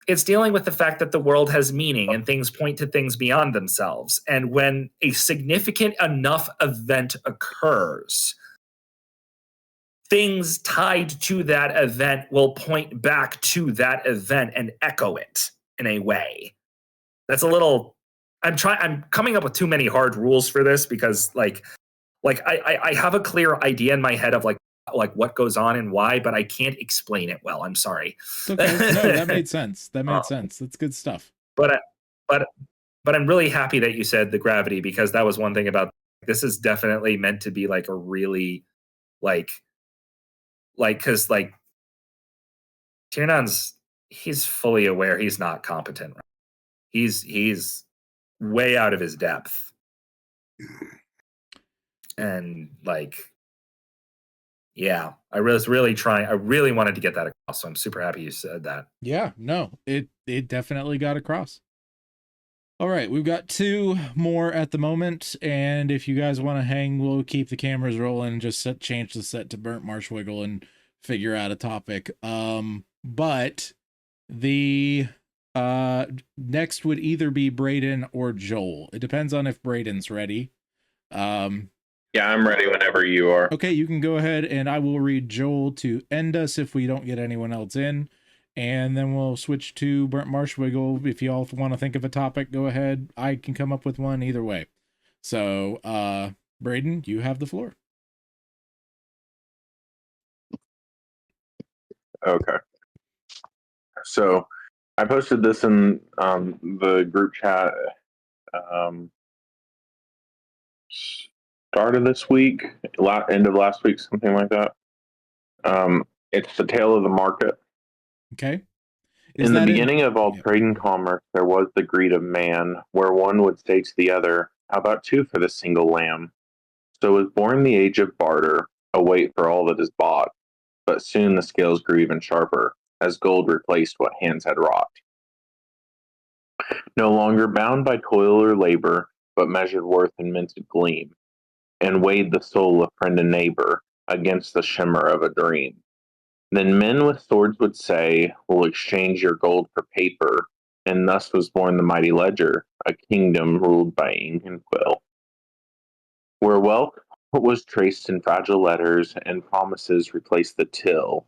It's dealing with the fact that the world has meaning and things point to things beyond themselves. And when a significant enough event occurs, things tied to that event will point back to that event and echo it in a way. That's a little, I'm coming up with too many hard rules for this because I have a clear idea in my head of like what goes on and why, but I can't explain it well. I'm sorry. It's okay. No, that made sense. That made sense. That's good stuff. But I'm really happy that you said the gravity, because that was one thing about this is definitely meant to be like a really because Tiernon's, he's fully aware he's not competent. Right? He's way out of his depth. And yeah, I was really trying. I really wanted to get that across. So I'm super happy you said that. Yeah, no, it definitely got across. All right, we've got 2 more at the moment, and if you guys want to hang, we'll keep the cameras rolling and just change the set to Burnt Marsh Wiggle and figure out a topic. But the next would either be Braden or Joel. It depends on if Braden's ready. Yeah, I'm ready whenever you are. Okay, you can go ahead, and I will read Joel to end us if we don't get anyone else in. And then we'll switch to Burnt Marsh Wiggle. If you all want to think of a topic, go ahead. I can come up with one either way. So, Braden, you have the floor. Okay. So I posted this in the group chat start of this week, end of last week, something like that. It's the tale of the market. Okay. In the beginning of all trade and commerce, there was the greed of man, where one would say to the other, how about 2 for the single lamb? So was born the age of barter, a weight for all that is bought. But soon the scales grew even sharper, as gold replaced what hands had wrought. No longer bound by toil or labor, but measured worth in minted gleam, and weighed the soul of friend and neighbor against the shimmer of a dream. Then men with swords would say, we'll exchange your gold for paper, and thus was born the mighty ledger, a kingdom ruled by ink and quill. Where wealth was traced in fragile letters, and promises replaced the till,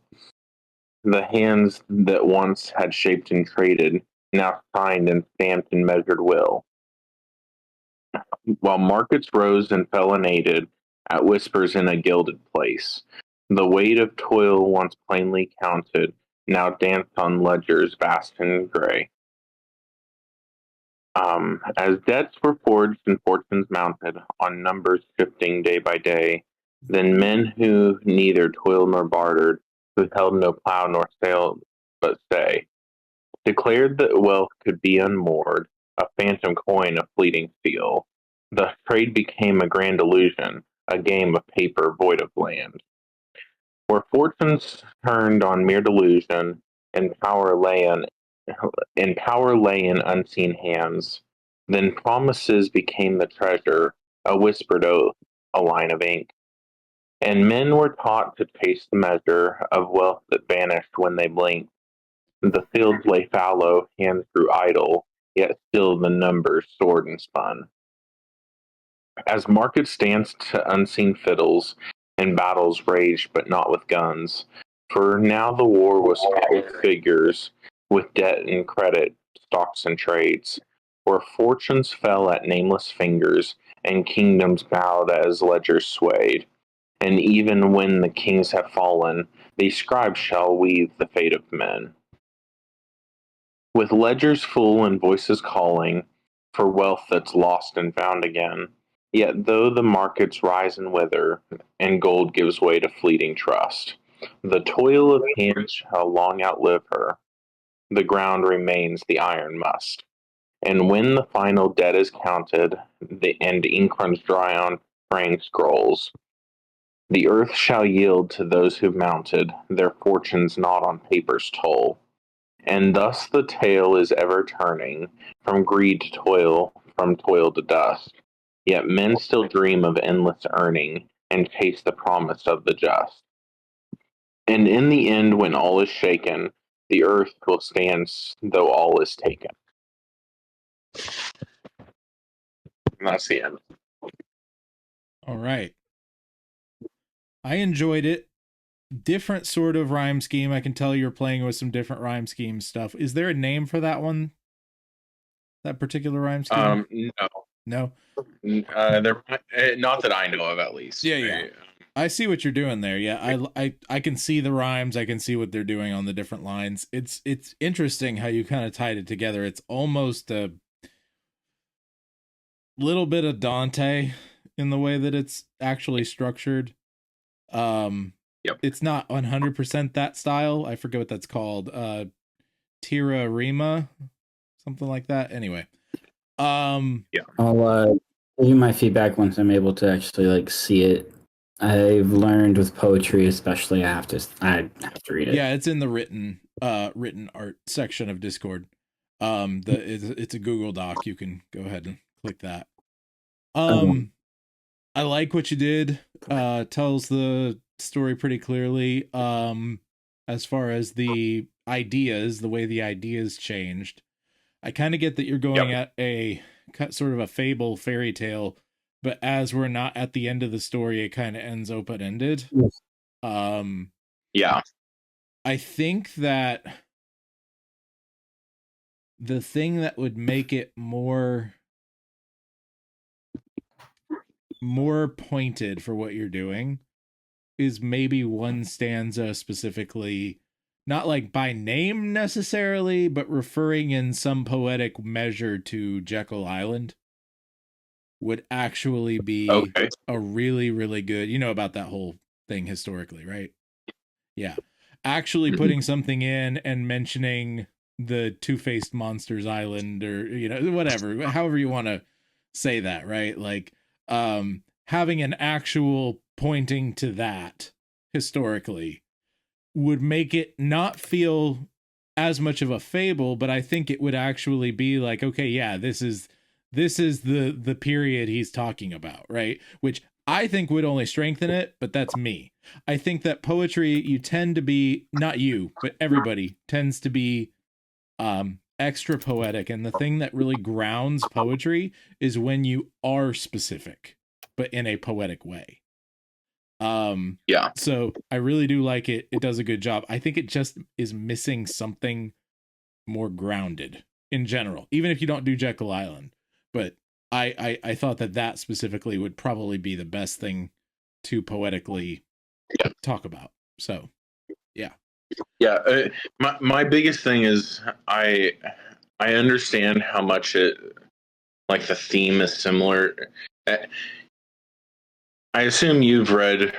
the hands that once had shaped and traded, now signed and stamped in measured will. While markets rose and fell unaided, at whispers in a gilded place, the weight of toil once plainly counted, now danced on ledgers vast and gray. As debts were forged and fortunes mounted, on numbers shifting day by day, then men who neither toiled nor bartered, who held no plow nor sailed but say, declared that wealth could be unmoored, a phantom coin of fleeting feel. Thus trade became a grand illusion, a game of paper void of land. Where fortunes turned on mere delusion, and power lay in unseen hands, then promises became the treasure, a whispered oath, a line of ink. And men were taught to taste the measure of wealth that vanished when they blinked. The fields lay fallow, hands grew idle, yet still the numbers soared and spun. As markets danced to unseen fiddles, and battles raged but not with guns, for now the war was with figures, with debt and credit, stocks and trades, where fortunes fell at nameless fingers, and kingdoms bowed as ledgers swayed. And even when the kings have fallen, these scribes shall weave the fate of men. With ledgers full and voices calling for wealth that's lost and found again, yet though the markets rise and wither, and gold gives way to fleeting trust, The toil of hands shall long outlive her. The ground remains, the iron must. And when the final debt is counted, and ink runs dry on praying scrolls, the earth shall yield to those who've mounted their fortunes not on paper's toll. And thus the tale is ever turning from greed to toil, from toil to dust. Yet men still dream of endless earning and chase the promise of the just. And in the end, when all is shaken, the earth will stand though all is taken. And that's the end. All right. I enjoyed it. Different sort of rhyme scheme. I can tell you're playing with some different rhyme scheme stuff. Is there a name for that one? That particular rhyme scheme? No. No. There, not that I know of, at least. Yeah. I see what you're doing there. Yeah, I can see the rhymes. I can see what they're doing on the different lines. It's interesting how you kind of tied it together. It's almost a little bit of Dante in the way that it's actually structured. Yep. It's not 100% that style. I forget what that's called. Tira Rima, something like that. Anyway. Yeah. I'll give you my feedback once I'm able to actually like see it. I've learned with poetry, especially, I have to read it. Yeah, it's in the written art section of Discord. It's a Google Doc. You can go ahead and click that. I like what you did. Tells the story pretty clearly. As far as the ideas, the way the ideas changed, I kind of get that you're going at a sort of a fable fairy tale, but as we're not at the end of the story, it kind of ends open ended. Yes. Yeah. I think that the thing that would make it more pointed for what you're doing is maybe one stanza specifically, not like by name necessarily, but referring in some poetic measure to Jekyll Island would actually be a really, really good, you know about that whole thing historically, right? Yeah. Actually putting something in and mentioning the two-faced monsters island, or, you know, whatever, however you want to say that, right? Like, having an actual pointing to that historically would make it not feel as much of a fable, but I think it would actually be like, okay, yeah, this is the period he's talking about, right? Which I think would only strengthen it, but that's me. I think that poetry, you tend to be, not you, but everybody tends to be extra poetic, and the thing that really grounds poetry is when you are specific, but in a poetic way. Yeah. So I really do like it. It does a good job. I think it just is missing something more grounded in general, even if you don't do Jekyll Island. But I thought that specifically would probably be the best thing to poetically talk about. So, yeah. Yeah. My biggest thing is I understand how much it, like, the theme is similar. I assume you've read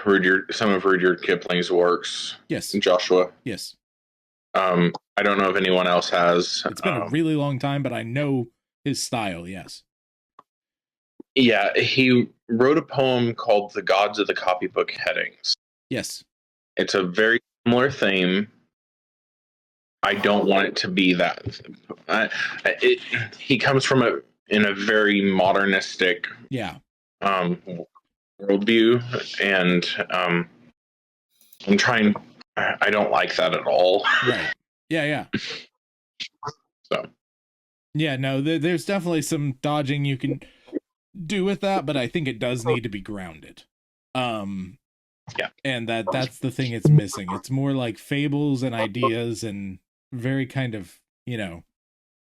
some of Rudyard Kipling's works. Yes. Joshua. Yes. I don't know if anyone else has. It's been a really long time, but I know his style. Yes. Yeah, he wrote a poem called "The Gods of the Copybook Headings." Yes. It's a very similar theme. I don't want it to be that. He comes from in a very modernistic, worldview, and I'm trying. I don't like that at all. Right. Yeah. So. Yeah, no, there's definitely some dodging you can do with that, but I think it does need to be grounded. Yeah. And that's the thing it's missing. It's more like fables and ideas and very kind of, you know,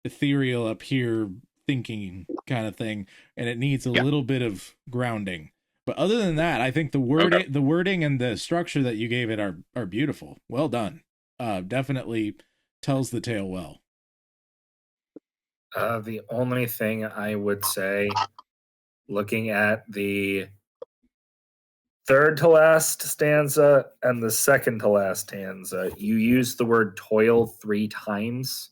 ethereal up here thinking kind of thing, and it needs a little bit of grounding. But other than that, I think the wording and the structure that you gave it are beautiful. Well done. Definitely tells the tale well. The only thing I would say, looking at the third to last stanza and the second to last stanza, you use the word toil 3 times.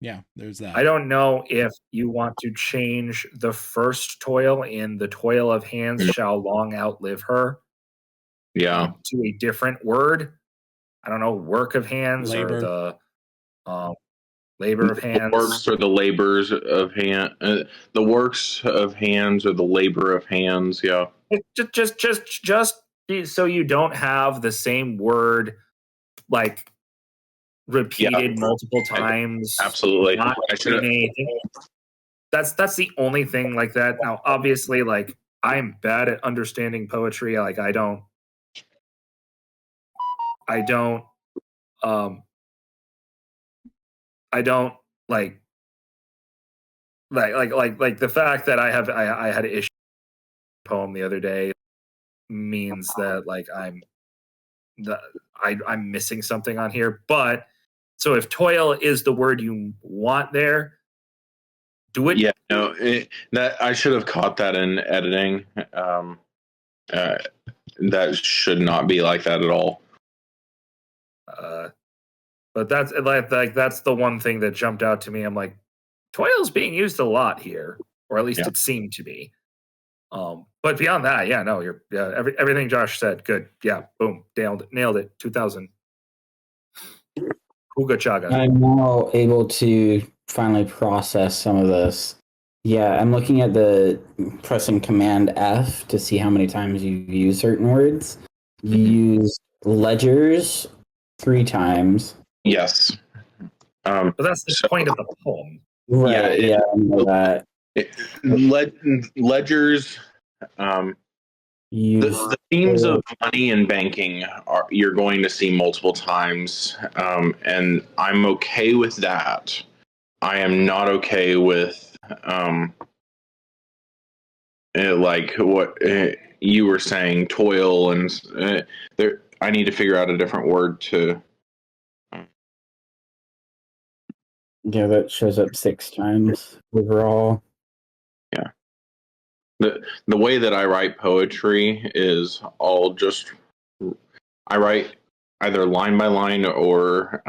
Yeah, there's that. I don't know if you want to change the first toil in the toil of hands shall long outlive her to a different word. I don't know, work of hands Labor. or the labor of hands. The works or the labors of hand. The works of hands or the labor of hands. Yeah. Just so you don't have the same word like repeated multiple times. Absolutely. Not that's the only thing like that. Now, obviously, like I'm bad at understanding poetry. Like I don't like the fact that I had an issue poem the other day means that like I'm missing something on here. But so if toil is the word you want there, do it. Yeah, no, that I should have caught that in editing. That should not be like that at all. But that's like that's the one thing that jumped out to me. I'm like, toil's being used a lot here, or at least it seemed to be. But beyond that, yeah, no, you're everything Josh said, good. Yeah, boom, nailed it. 2000. Huga chaga. I'm now able to finally process some of this. Yeah, I'm looking at the pressing Command F to see how many times you use certain words. You use ledgers 3 times. Yes. But that's the point of the poem. Right, yeah, I know that. Ledgers. The themes of money and banking you're going to see multiple times, and I'm okay with that. I am not okay with like what you were saying, toil, and there. I need to figure out a different word to. Yeah, that shows up 6 times overall. Yeah. The way that I write poetry is I write either line by line or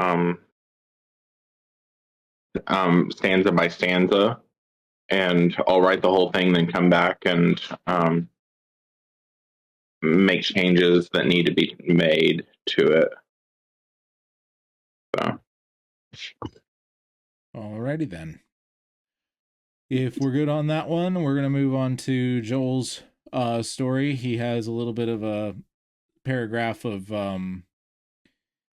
stanza by stanza, and I'll write the whole thing, then come back and make changes that need to be made to it. So. Alrighty then. If we're good on that one, we're gonna move on to Joel's story. He has a little bit of a paragraph of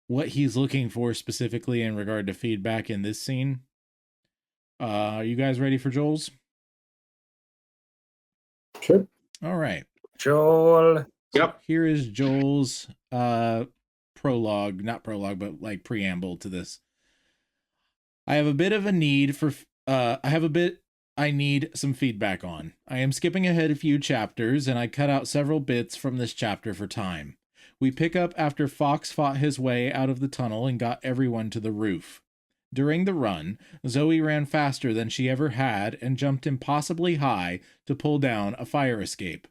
what he's looking for specifically in regard to feedback in this scene. Are you guys ready for Joel's? Sure. All right. Joel. Yep. Here is Joel's prologue, not prologue, but like preamble to this. I have a bit of a need for I need some feedback on. I am skipping ahead a few chapters, and I cut out several bits from this chapter for time. We pick up after Fox fought his way out of the tunnel and got everyone to the roof. During the run, Zoe ran faster than she ever had and jumped impossibly high to pull down a fire escape.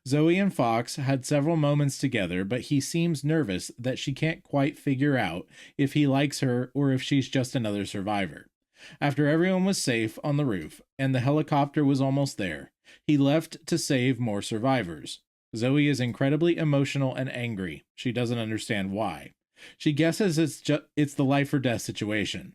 Zoe and Fox had several moments together, but he seems nervous that she can't quite figure out if he likes her or if she's just another survivor. After everyone was safe on the roof and the helicopter was almost there, he left to save more survivors. Zoe is incredibly emotional and angry. She doesn't understand why. She guesses it's the life or death situation.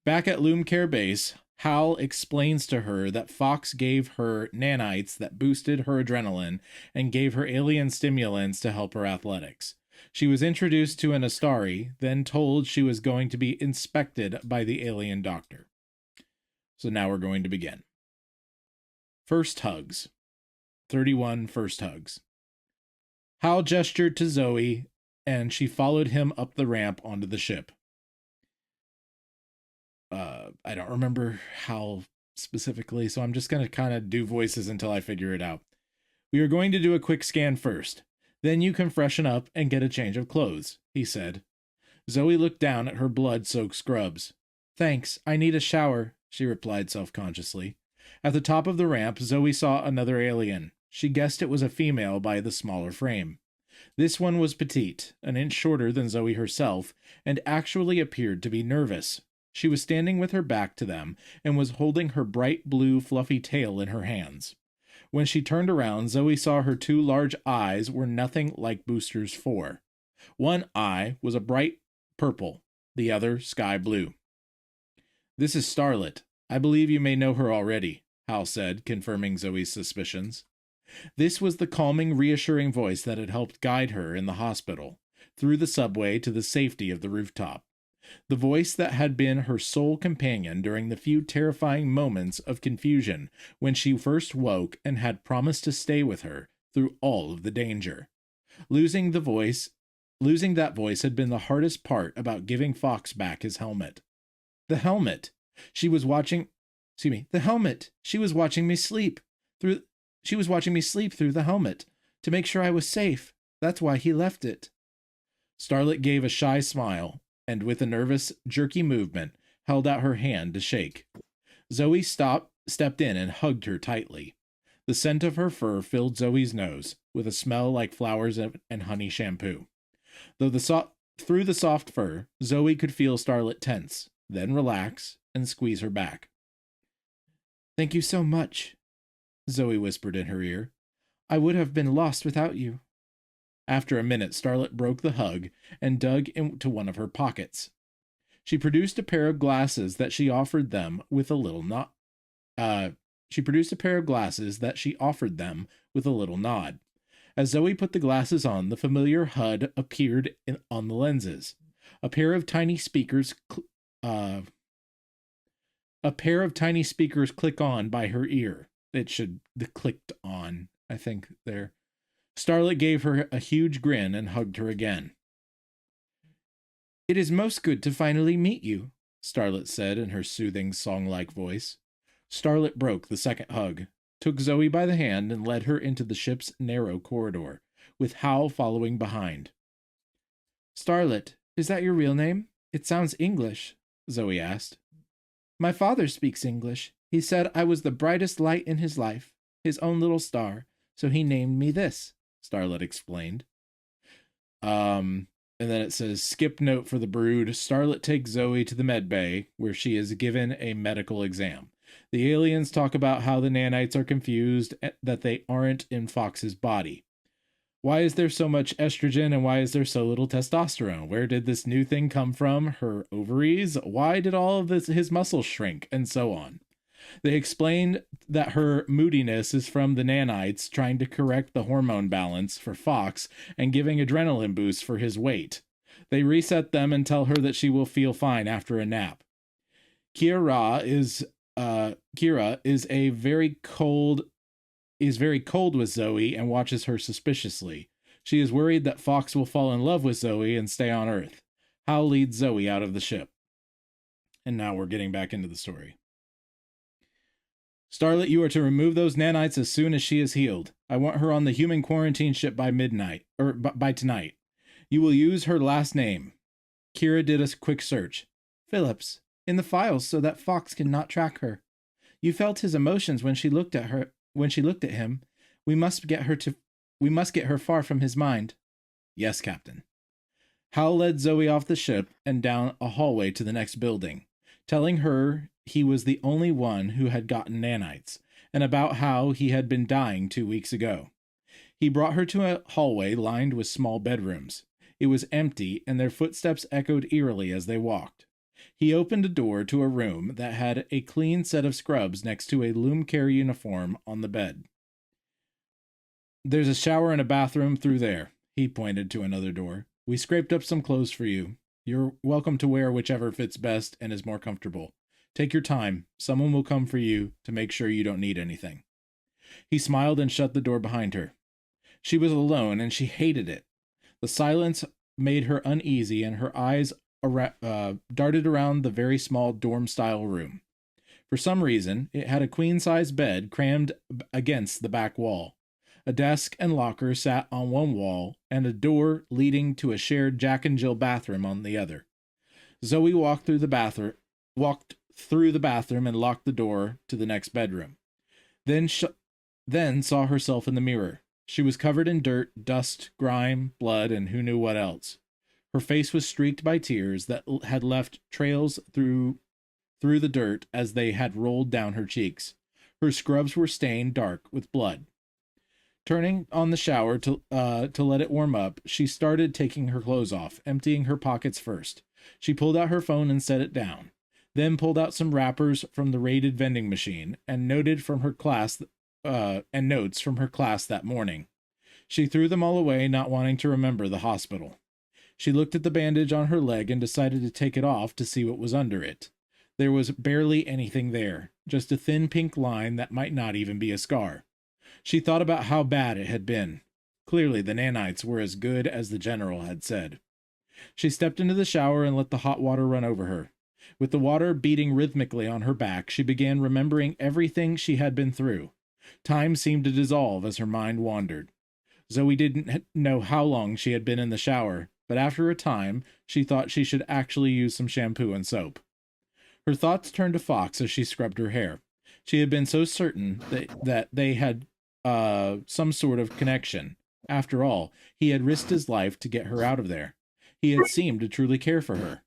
Back at Loom Care Base, Hal explains to her that Fox gave her nanites that boosted her adrenaline and gave her alien stimulants to help her athletics. She was introduced to an Astari, then told she was going to be inspected by the alien doctor. So now we're going to begin. First hugs. 31 first hugs. Hal gestured to Zoe, and she followed him up the ramp onto the ship. I don't remember how specifically, so I'm just going to kind of do voices until I figure it out. We are going to do a quick scan first. Then you can freshen up and get a change of clothes, he said. Zoe looked down at her blood-soaked scrubs. Thanks, I need a shower, she replied self-consciously. At the top of the ramp, Zoe saw another alien. She guessed it was a female by the smaller frame. This one was petite, an inch shorter than Zoe herself, and actually appeared to be nervous. She was standing with her back to them and was holding her bright blue fluffy tail in her hands. When she turned around, Zoe saw her two large eyes were nothing like Booster's four. One eye was a bright purple, the other sky blue. "This is Starlet. I believe you may know her already," Hal said, confirming Zoe's suspicions. This was the calming, reassuring voice that had helped guide her in the hospital, through the subway to the safety of the rooftop. The voice that had been her sole companion during the few terrifying moments of confusion when she first woke and had promised to stay with her through all of the danger. Losing that voice had been the hardest part about giving Fox back his helmet. The helmet. The helmet. She was watching me sleep through the helmet to make sure I was safe. That's why he left it. Starlet gave a shy smile and with a nervous, jerky movement, held out her hand to shake. Zoe stepped in and hugged her tightly. The scent of her fur filled Zoe's nose, with a smell like flowers and honey shampoo. Through the soft fur, Zoe could feel Starlet tense, then relax and squeeze her back. "Thank you so much," Zoe whispered in her ear. "I would have been lost without you." After a minute, Starlet broke the hug and dug into one of her pockets. She produced a pair of glasses that she offered them with a little nod. As Zoe put the glasses on, the familiar HUD appeared on the lenses. A pair of tiny speakers click on by her ear. It should the clicked on, I think, there. Starlet gave her a huge grin and hugged her again. "It is most good to finally meet you," Starlet said in her soothing, song-like voice. Starlet broke the second hug, took Zoe by the hand, and led her into the ship's narrow corridor, with Hal following behind. "Starlet, is that your real name? It sounds English," Zoe asked. "My father speaks English. He said I was the brightest light in his life, his own little star, so he named me this," Starlet explained. And then it says, skip note for the Brood. Starlet takes Zoe to the med bay, where she is given a medical exam. The aliens talk about how the nanites are confused that they aren't in Fox's body. Why is there so much estrogen and why is there so little testosterone? Where did this new thing come from? Her ovaries? Why did all of his muscles shrink? And so on. They explained that her moodiness is from the nanites trying to correct the hormone balance for Fox and giving adrenaline boosts for his weight. They reset them and tell her that she will feel fine after a nap. Kira is very cold with Zoe and watches her suspiciously. She is worried that Fox will fall in love with Zoe and stay on Earth. Hal leads Zoe out of the ship. And now we're getting back into the story. Starlet, you are to remove those nanites as soon as she is healed. I want her on the human quarantine ship by by tonight. You will use her last name. Kira did a quick search. Phillips, in the files so that Fox cannot track her. You felt his emotions when she looked at him. We must get her far from his mind. Yes, Captain. Hal led Zoe off the ship and down a hallway to the next building, telling her he was the only one who had gotten nanites, and about how he had been dying 2 weeks ago. He brought her to a hallway lined with small bedrooms. It was empty, and their footsteps echoed eerily as they walked. He opened a door to a room that had a clean set of scrubs next to a loom care uniform on the bed. There's a shower and a bathroom through there. He pointed to another door. We scraped up some clothes for you. You're welcome to wear whichever fits best and is more comfortable. Take your time. Someone will come for you to make sure you don't need anything. He smiled and shut the door behind her. She was alone, and she hated it. The silence made her uneasy, and her eyes darted around the very small dorm-style room. For some reason, it had a queen-size bed crammed against the back wall. A desk and locker sat on one wall, and a door leading to a shared Jack and Jill bathroom on the other. Zoe walked through the bathroom and locked the door to the next bedroom. Then then saw herself in the mirror. She was covered in dirt, dust, grime, blood, and who knew what else. Her face was streaked by tears that had left trails through the dirt as they had rolled down her cheeks. Her scrubs were stained dark with blood. Turning on the shower to let it warm up, she started taking her clothes off, emptying her pockets first. She pulled out her phone and set it down, then pulled out some wrappers from the raided vending machine and notes from her class that morning. She threw them all away, not wanting to remember the hospital. She looked at the bandage on her leg and decided to take it off to see what was under it. There was barely anything there, just a thin pink line that might not even be a scar. She thought about how bad it had been. Clearly, the nanites were as good as the general had said. She stepped into the shower and let the hot water run over her. With the water beating rhythmically on her back, she began remembering everything she had been through. Time seemed to dissolve as her mind wandered. Zoe didn't know how long she had been in the shower, but after a time, she thought she should actually use some shampoo and soap. Her thoughts turned to Fox as she scrubbed her hair. She had been so certain that they had some sort of connection. After all, he had risked his life to get her out of there. He had seemed to truly care for her.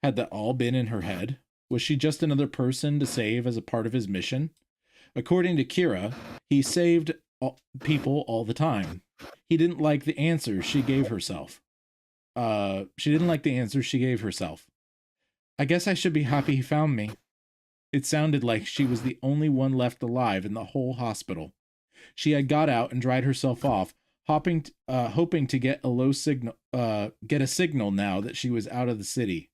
Had that all been in her head? Was she just another person to save as a part of his mission? According to Kira, he saved people all the time. He didn't like the answers she gave herself. I guess I should be happy he found me. It sounded like she was the only one left alive in the whole hospital. She had got out and dried herself off, hoping to get a signal now that she was out of the city.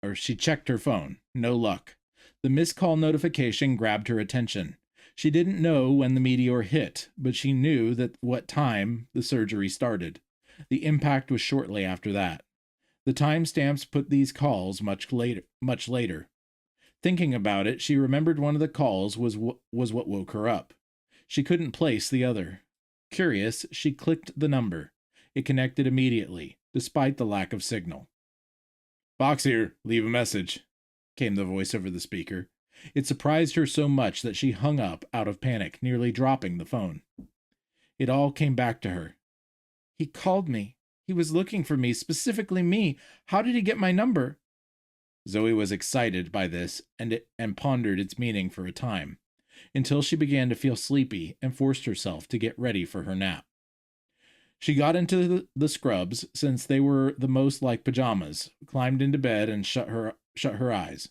Or she checked her phone. No luck. The missed call notification grabbed her attention. She didn't know when the meteor hit, but she knew what time the surgery started. The impact was shortly after that. The timestamps put these calls much later. Thinking about it, she remembered one of the calls was what woke her up. She couldn't place the other. Curious, she clicked the number. It connected immediately, despite the lack of signal. "Fox here, leave a message," came the voice over the speaker. It surprised her so much that she hung up out of panic, nearly dropping the phone. It all came back to her. He called me. He was looking for me, specifically me. How did he get my number? Zoe was excited by this and pondered its meaning for a time, until she began to feel sleepy and forced herself to get ready for her nap. She got into the scrubs, since they were the most like pajamas, climbed into bed, and shut her eyes.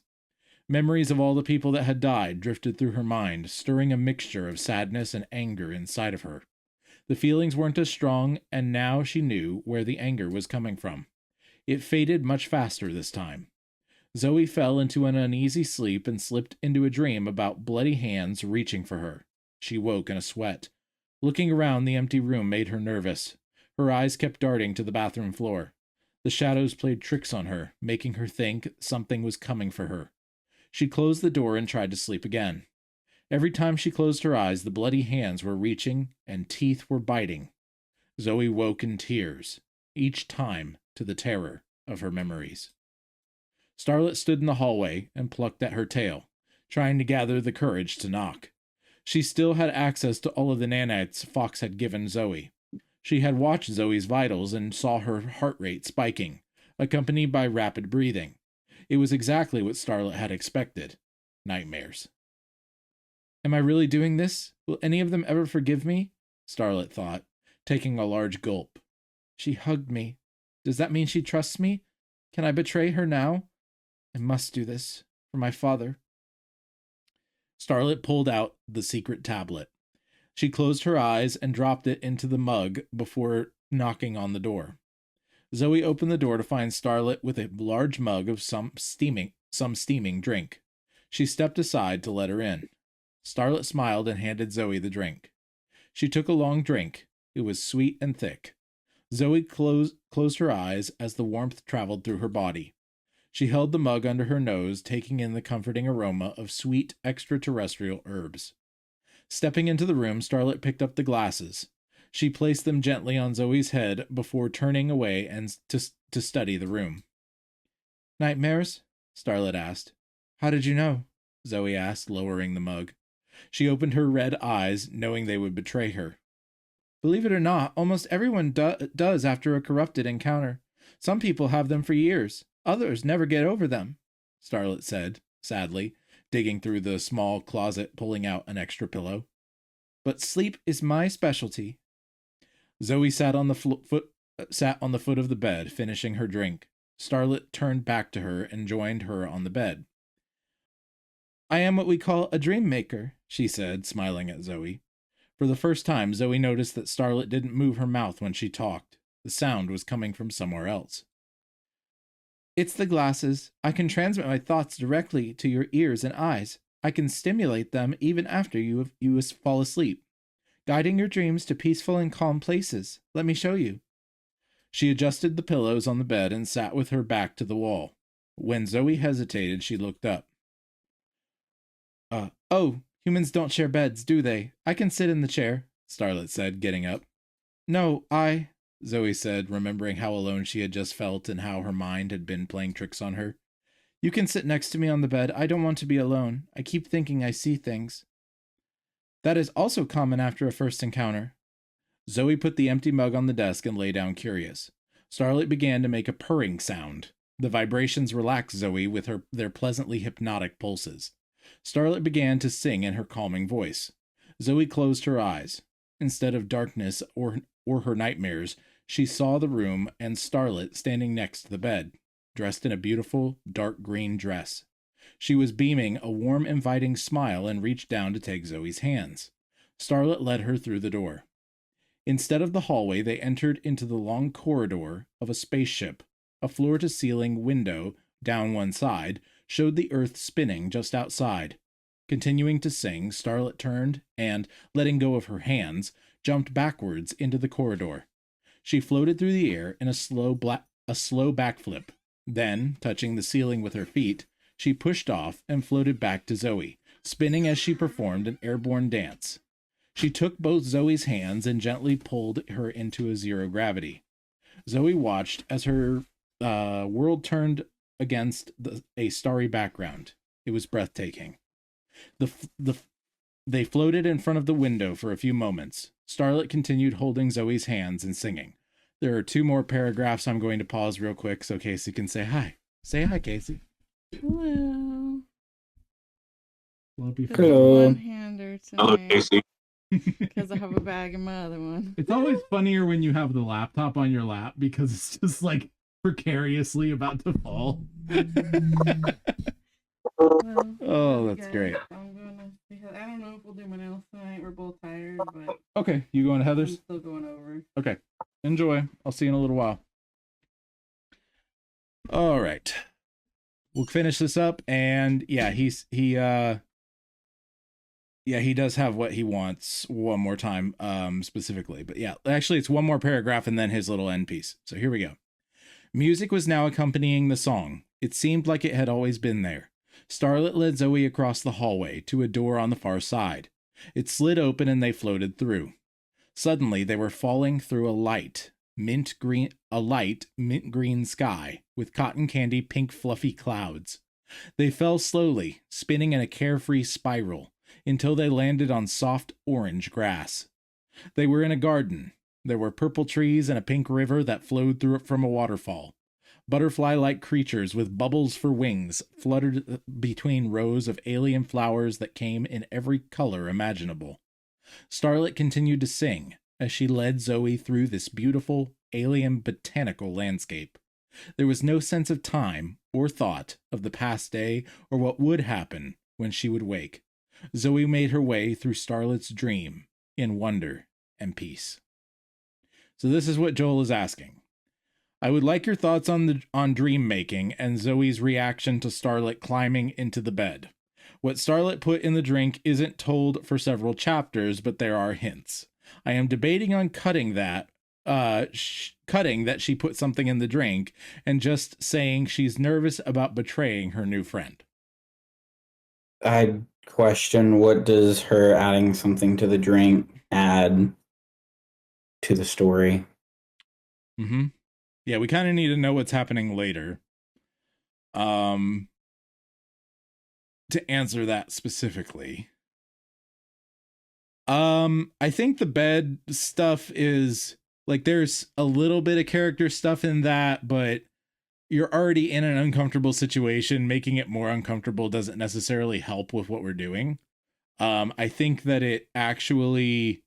Memories of all the people that had died drifted through her mind, stirring a mixture of sadness and anger inside of her. The feelings weren't as strong, and now she knew where the anger was coming from. It faded much faster this time. Zoe fell into an uneasy sleep and slipped into a dream about bloody hands reaching for her. She woke in a sweat. Looking around the empty room made her nervous. Her eyes kept darting to the bathroom floor. The shadows played tricks on her, making her think something was coming for her. She closed the door and tried to sleep again. Every time she closed her eyes, the bloody hands were reaching and teeth were biting. Zoe woke in tears, each time to the terror of her memories. Starlet stood in the hallway and plucked at her tail, trying to gather the courage to knock. She still had access to all of the nanites Fox had given Zoe. She had watched Zoe's vitals and saw her heart rate spiking, accompanied by rapid breathing. It was exactly what Starlet had expected. Nightmares. Am I really doing this? Will any of them ever forgive me? Starlet thought, taking a large gulp. She hugged me. Does that mean she trusts me? Can I betray her now? I must do this, for my father. Starlet pulled out the secret tablet. She closed her eyes and dropped it into the mug before knocking on the door. Zoe opened the door to find Starlet with a large mug of some steaming drink. She stepped aside to let her in. Starlet smiled and handed Zoe the drink. She took a long drink. It was sweet and thick. Zoe closed her eyes as the warmth traveled through her body. She held the mug under her nose, taking in the comforting aroma of sweet extraterrestrial herbs. Stepping into the room, Starlet picked up the glasses. She placed them gently on Zoe's head before turning away and to study the room. Nightmares? Starlet asked. How did you know? Zoe asked, lowering the mug. She opened her red eyes, knowing they would betray her. Believe it or not, almost everyone does after a corrupted encounter. Some people have them for years. Others never get over them, Starlet said, sadly, digging through the small closet, pulling out an extra pillow. But sleep is my specialty. Zoe sat on the foot of the bed, finishing her drink. Starlet turned back to her and joined her on the bed. I am what we call a dream maker, she said, smiling at Zoe. For the first time, Zoe noticed that Starlet didn't move her mouth when she talked. The sound was coming from somewhere else. It's the glasses. I can transmit my thoughts directly to your ears and eyes. I can stimulate them even after you fall asleep, guiding your dreams to peaceful and calm places. Let me show you. She adjusted the pillows on the bed and sat with her back to the wall. When Zoe hesitated, she looked up. Oh, humans don't share beds, do they? I can sit in the chair, Starlet said, getting up. No, Zoe said, remembering how alone she had just felt and how her mind had been playing tricks on her. You can sit next to me on the bed. I don't want to be alone. I keep thinking I see things. That is also common after a first encounter. Zoe put the empty mug on the desk and lay down curious. Starlet began to make a purring sound. The vibrations relaxed Zoe with their pleasantly hypnotic pulses. Starlet began to sing in her calming voice. Zoe closed her eyes. Instead of darkness or her nightmares, she saw the room and Starlet standing next to the bed, dressed in a beautiful, dark green dress. She was beaming a warm, inviting smile and reached down to take Zoe's hands. Starlet led her through the door. Instead of the hallway, they entered into the long corridor of a spaceship. A floor-to-ceiling window down one side showed the Earth spinning just outside. Continuing to sing, Starlet turned and, letting go of her hands, jumped backwards into the corridor. She floated through the air in a slow backflip. Then, touching the ceiling with her feet, she pushed off and floated back to Zoe, spinning as she performed an airborne dance. She took both Zoe's hands and gently pulled her into a zero gravity. Zoe watched as her world turned against a starry background. It was breathtaking. They floated in front of the window for a few moments. Starlet continued holding Zoe's hands and singing. There are 2 more paragraphs I'm going to pause real quick so Casey can say hi. Say hi, Casey. Hello. Hello. One-hander Hello, tonight Casey. because I have a bag in my other one. It's always funnier when you have the laptop on your lap because it's just like precariously about to fall. Well, Oh, you that's guys, great. I'm gonna because I don't know if we'll do my nails tonight. We're both tired, but Okay, you going to I'm Heather's? still going over. Okay, enjoy. I'll see you in a little while. All right, we'll finish this up, and yeah, he does have what he wants one more time, specifically. But yeah, actually, it's one more paragraph and then his little end piece. So here we go. Music was now accompanying the song. It seemed like it had always been there. Starlet led Zoe across the hallway to a door on the far side. It slid open and they floated through. Suddenly, they were falling through a light mint green sky with cotton candy pink fluffy clouds. They fell slowly, spinning in a carefree spiral, until they landed on soft orange grass. They were in a garden. There were purple trees and a pink river that flowed through it from a waterfall. Butterfly-like creatures with bubbles for wings fluttered between rows of alien flowers that came in every color imaginable. Starlet continued to sing as she led Zoe through this beautiful, alien botanical landscape. There was no sense of time or thought of the past day or what would happen when she would wake. Zoe made her way through Starlet's dream in wonder and peace. So this is what Joel is asking. I would like your thoughts on dream making and Zoe's reaction to Starlet climbing into the bed. What Starlet put in the drink isn't told for several chapters, but there are hints. I am debating on cutting that she put something in the drink and just saying she's nervous about betraying her new friend. I question, what does her adding something to the drink add to the story? Mm-hmm. Yeah, we kind of need to know what's happening later. To answer that specifically. I think the bed stuff is like there's a little bit of character stuff in that, but you're already in an uncomfortable situation. Making it more uncomfortable doesn't necessarily help with what we're doing. I think that it actually,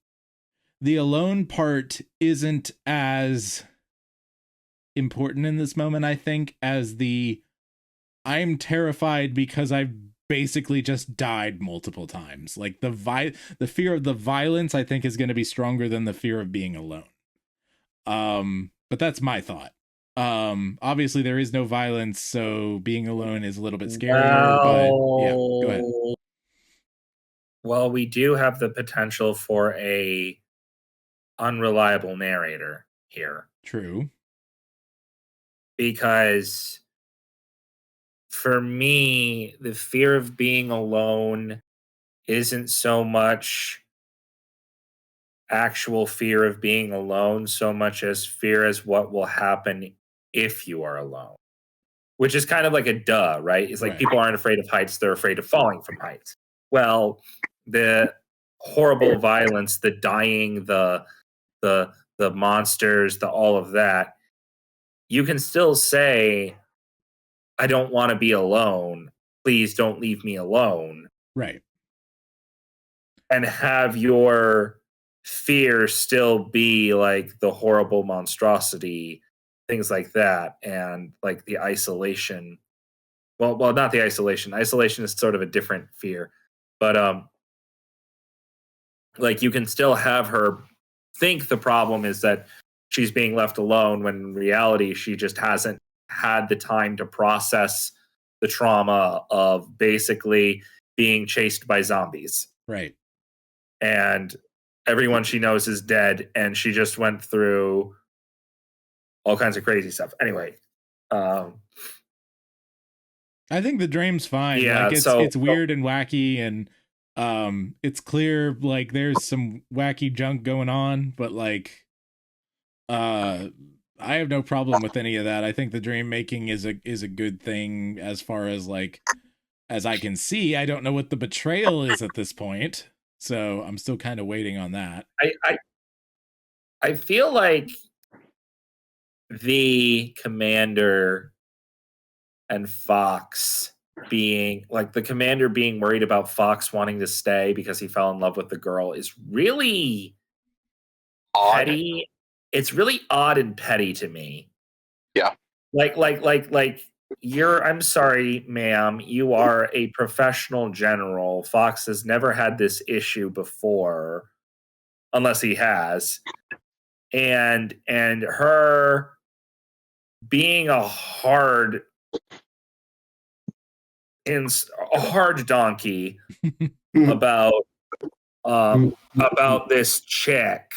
the alone part isn't as important in this moment, I think, as the I'm terrified because I've basically just died multiple times. Like the fear of the violence, I think, is going to be stronger than the fear of being alone. But that's my thought. Obviously there is no violence, so being alone is a little bit scarier, but yeah, go ahead. Well, we do have the potential for a unreliable narrator here, True. because for me, the fear of being alone isn't so much actual fear of being alone, so much as fear as what will happen if you are alone, which is kind of like a duh, right? It's like Right. people aren't afraid of heights, they're afraid of falling from heights. Well, the horrible violence, the dying, the monsters, the all of that, you can still say, I don't want to be alone. Please don't leave me alone. Right. And have your fear still be like the horrible monstrosity, things like that, and like the isolation. Well, not the isolation. Isolation is sort of a different fear, but like you can still have her think the problem is that she's being left alone when in reality she just hasn't had the time to process the trauma of basically being chased by zombies. Right. And everyone she knows is dead, and she just went through all kinds of crazy stuff. Anyway, I think the dream's fine. yeah, Like so it's weird and wacky, and it's clear like there's some wacky junk going on, but like I have no problem with any of that. I think the dream making is a good thing as far as like as I can see. I don't know what the betrayal is at this point, so I'm still kind of waiting on that. I feel like the commander and Fox being like the commander being worried about Fox wanting to stay because he fell in love with the girl is really petty. It's really odd and petty to me. Yeah. Like you're I'm sorry, ma'am, you are a professional general. Fox has never had this issue before, unless he has. And her being a hard donkey about this chick,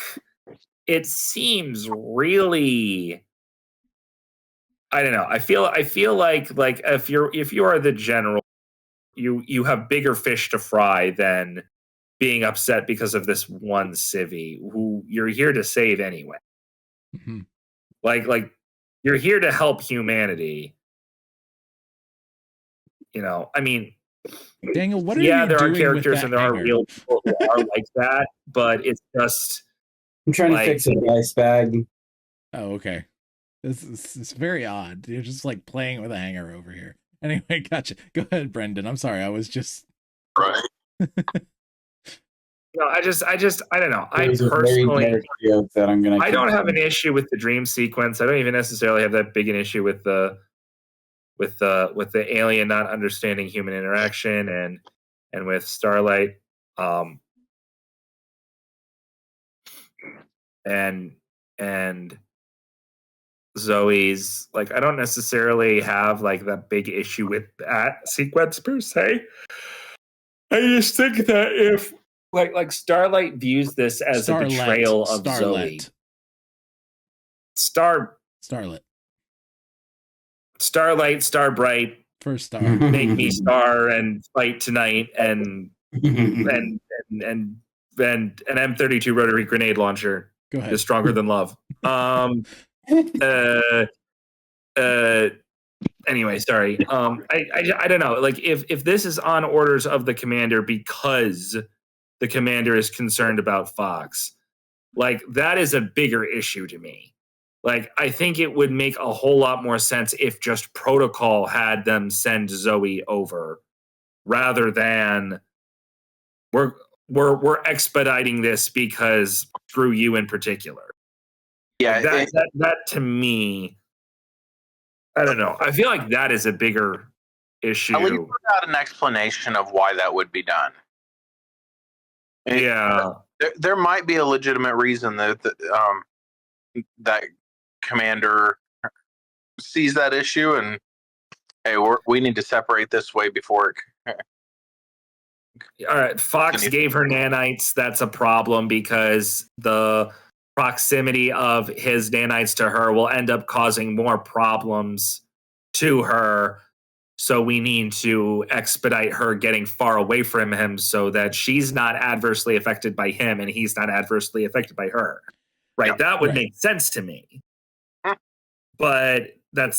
it seems really, I don't know. I feel like if you are the general, you have bigger fish to fry than being upset because of this one civvy who you're here to save anyway. Mm-hmm. Like you're here to help humanity. You know, I mean, Daniel, what are yeah, you there are doing characters with that and there are hanger? real people who are like that, but it's just I'm trying like, to fix a ice bag. Oh, okay. This is very odd. You're just like playing with a hanger over here. Anyway, gotcha. Go ahead, Brendan. I'm sorry. I was just Right. no, I don't know. I There's a very personally, dark joke that I'm gonna. I don't have an continue. issue with the dream sequence. I don't even necessarily have that big an issue with the alien not understanding human interaction and with Starlight, and Zoe's, like, I don't necessarily have like that big issue with that sequence per se. I just think that if like Starlight views this as a betrayal of Zoe. Starlet. Starlight, Starbright, First star. make me star and fight tonight, and an M32 rotary grenade launcher Go ahead. is stronger than love. Anyway, sorry. I don't know. Like if this is on orders of the commander because the commander is concerned about Fox. Like, that is a bigger issue to me. Like, I think it would make a whole lot more sense if just protocol had them send Zoe over rather than we're expediting this because screw you in particular. Yeah, Like that to me, I don't know. I feel like that is a bigger issue. at least without an explanation of why that would be done. Yeah. There might be a legitimate reason that that commander sees that issue and, hey, we need to separate this way before it. All right, Fox gave her nanites. That's a problem because the proximity of his nanites to her will end up causing more problems to her. So we need to expedite her getting far away from him so that she's not adversely affected by him and he's not adversely affected by her. Right? Yeah, that would right. make sense to me. But that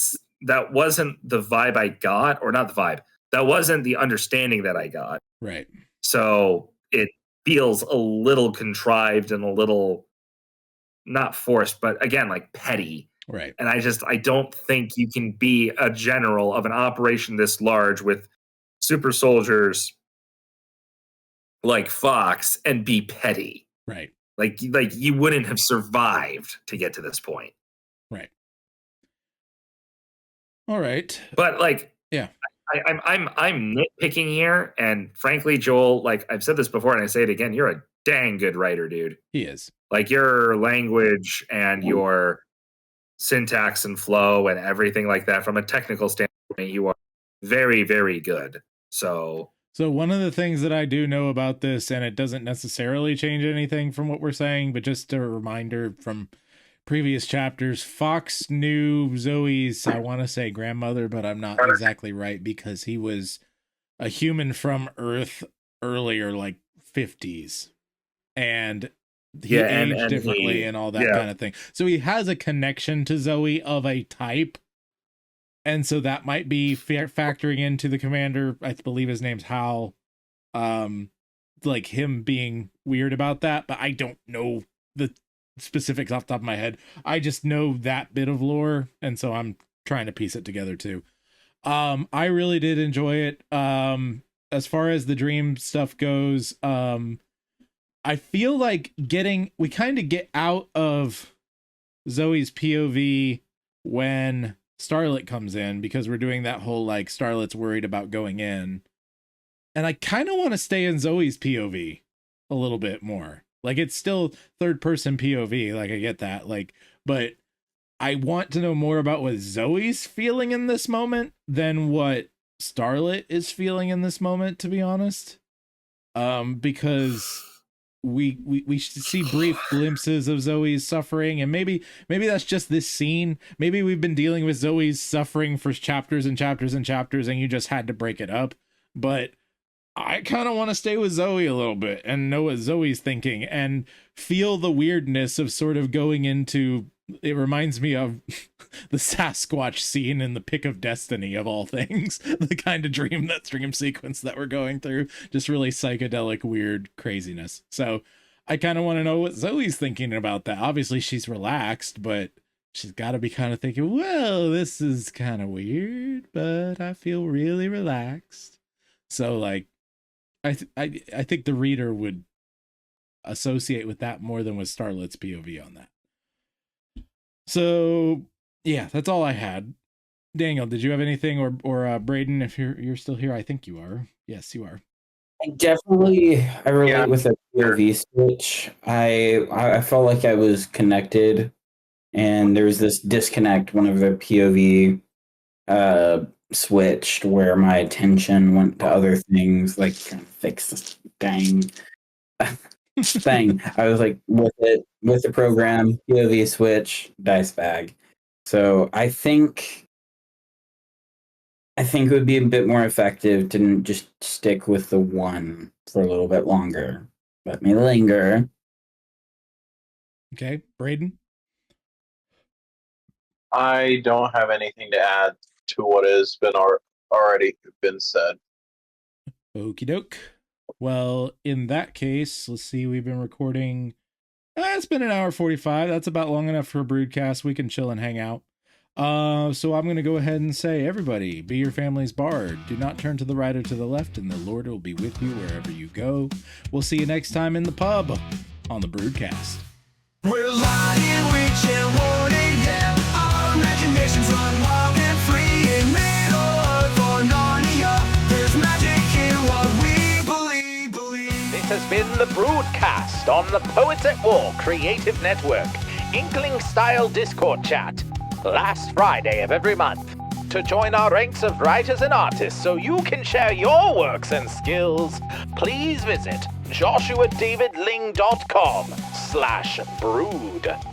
wasn't the vibe I got, or not the vibe. That wasn't the understanding that I got. Right. So it feels a little contrived and a little not forced, but again, like petty. Right. And I don't think you can be a general of an operation this large with super soldiers like Fox and be petty. Right. Like you wouldn't have survived to get to this point. Right. All right. But like, yeah, I'm nitpicking here, and frankly, Joel, like I've said this before, and I say it again, you're a dang good writer, dude. He is. Like your language and your syntax and flow and everything like that, from a technical standpoint, you are very, very good. So one of the things that I do know about this, and it doesn't necessarily change anything from what we're saying, but just a reminder from previous chapters, Fox knew Zoe's, I want to say grandmother, but I'm not exactly right because he was a human from Earth earlier, like 50s. And he aged differently and all that kind of thing. So he has a connection to Zoe of a type. And so that might be factoring into the commander. I believe his name's Hal. Like him being weird about that, but I don't know the specifics off the top of my head. I just know that bit of lore, and so I'm trying to piece it together too. I really did enjoy it. As far as the dream stuff goes, I feel like we kind of get out of Zoe's POV when Starlet comes in, because we're doing that whole like Starlet's worried about going in, and I kind of want to stay in Zoe's POV a little bit more. Like, it's still third person POV, like I get that, like, but I want to know more about what Zoe's feeling in this moment than what Starlet is feeling in this moment, to be honest. Because we see brief glimpses of Zoe's suffering, and maybe that's just this scene. Maybe we've been dealing with Zoe's suffering for chapters and chapters and chapters, and you just had to break it up. But I kind of want to stay with Zoe a little bit and know what Zoe's thinking and feel the weirdness of sort of going into, it reminds me of the Sasquatch scene in the Pick of Destiny, of all things, the kind of dream sequence that we're going through, just really psychedelic, weird craziness. So I kind of want to know what Zoe's thinking about that. Obviously she's relaxed, but she's got to be kind of thinking, well, this is kind of weird, but I feel really relaxed. So like, I think the reader would associate with that more than with Starlet's POV on that. So yeah, that's all I had. Daniel, did you have anything, or Braden, if you're still here? I think you are. Yes, you are. I relate with the POV switch. I felt like I was connected, and there was this disconnect whenever the POV switched, where my attention went to other things, like trying to fix this dang thing. I was like with the program, POV switch, dice bag. So I think it would be a bit more effective to just stick with the one for a little bit longer. Let me linger. Okay, Braden? I don't have anything to add to what has been already been said. Okie doke. Well, in that case, let's see. We've been recording. It's been an hour 45. That's about long enough for a broodcast. We can chill and hang out. So I'm going to go ahead and say, everybody, be your family's bard. Do not turn to the right or to the left, and the Lord will be with you wherever you go. We'll see you next time in the pub on the Broodcast. We're lying, reaching, warning, yeah. Our imaginations run wild and free in Middle Earth or Narnia. There's magic in what we believe. This has been the Broodcast on the Poets at War Creative Network. Inkling Style Discord chat. Last Friday of every month. To join our ranks of writers and artists so you can share your works and skills, please visit joshuadavidling.com/brood.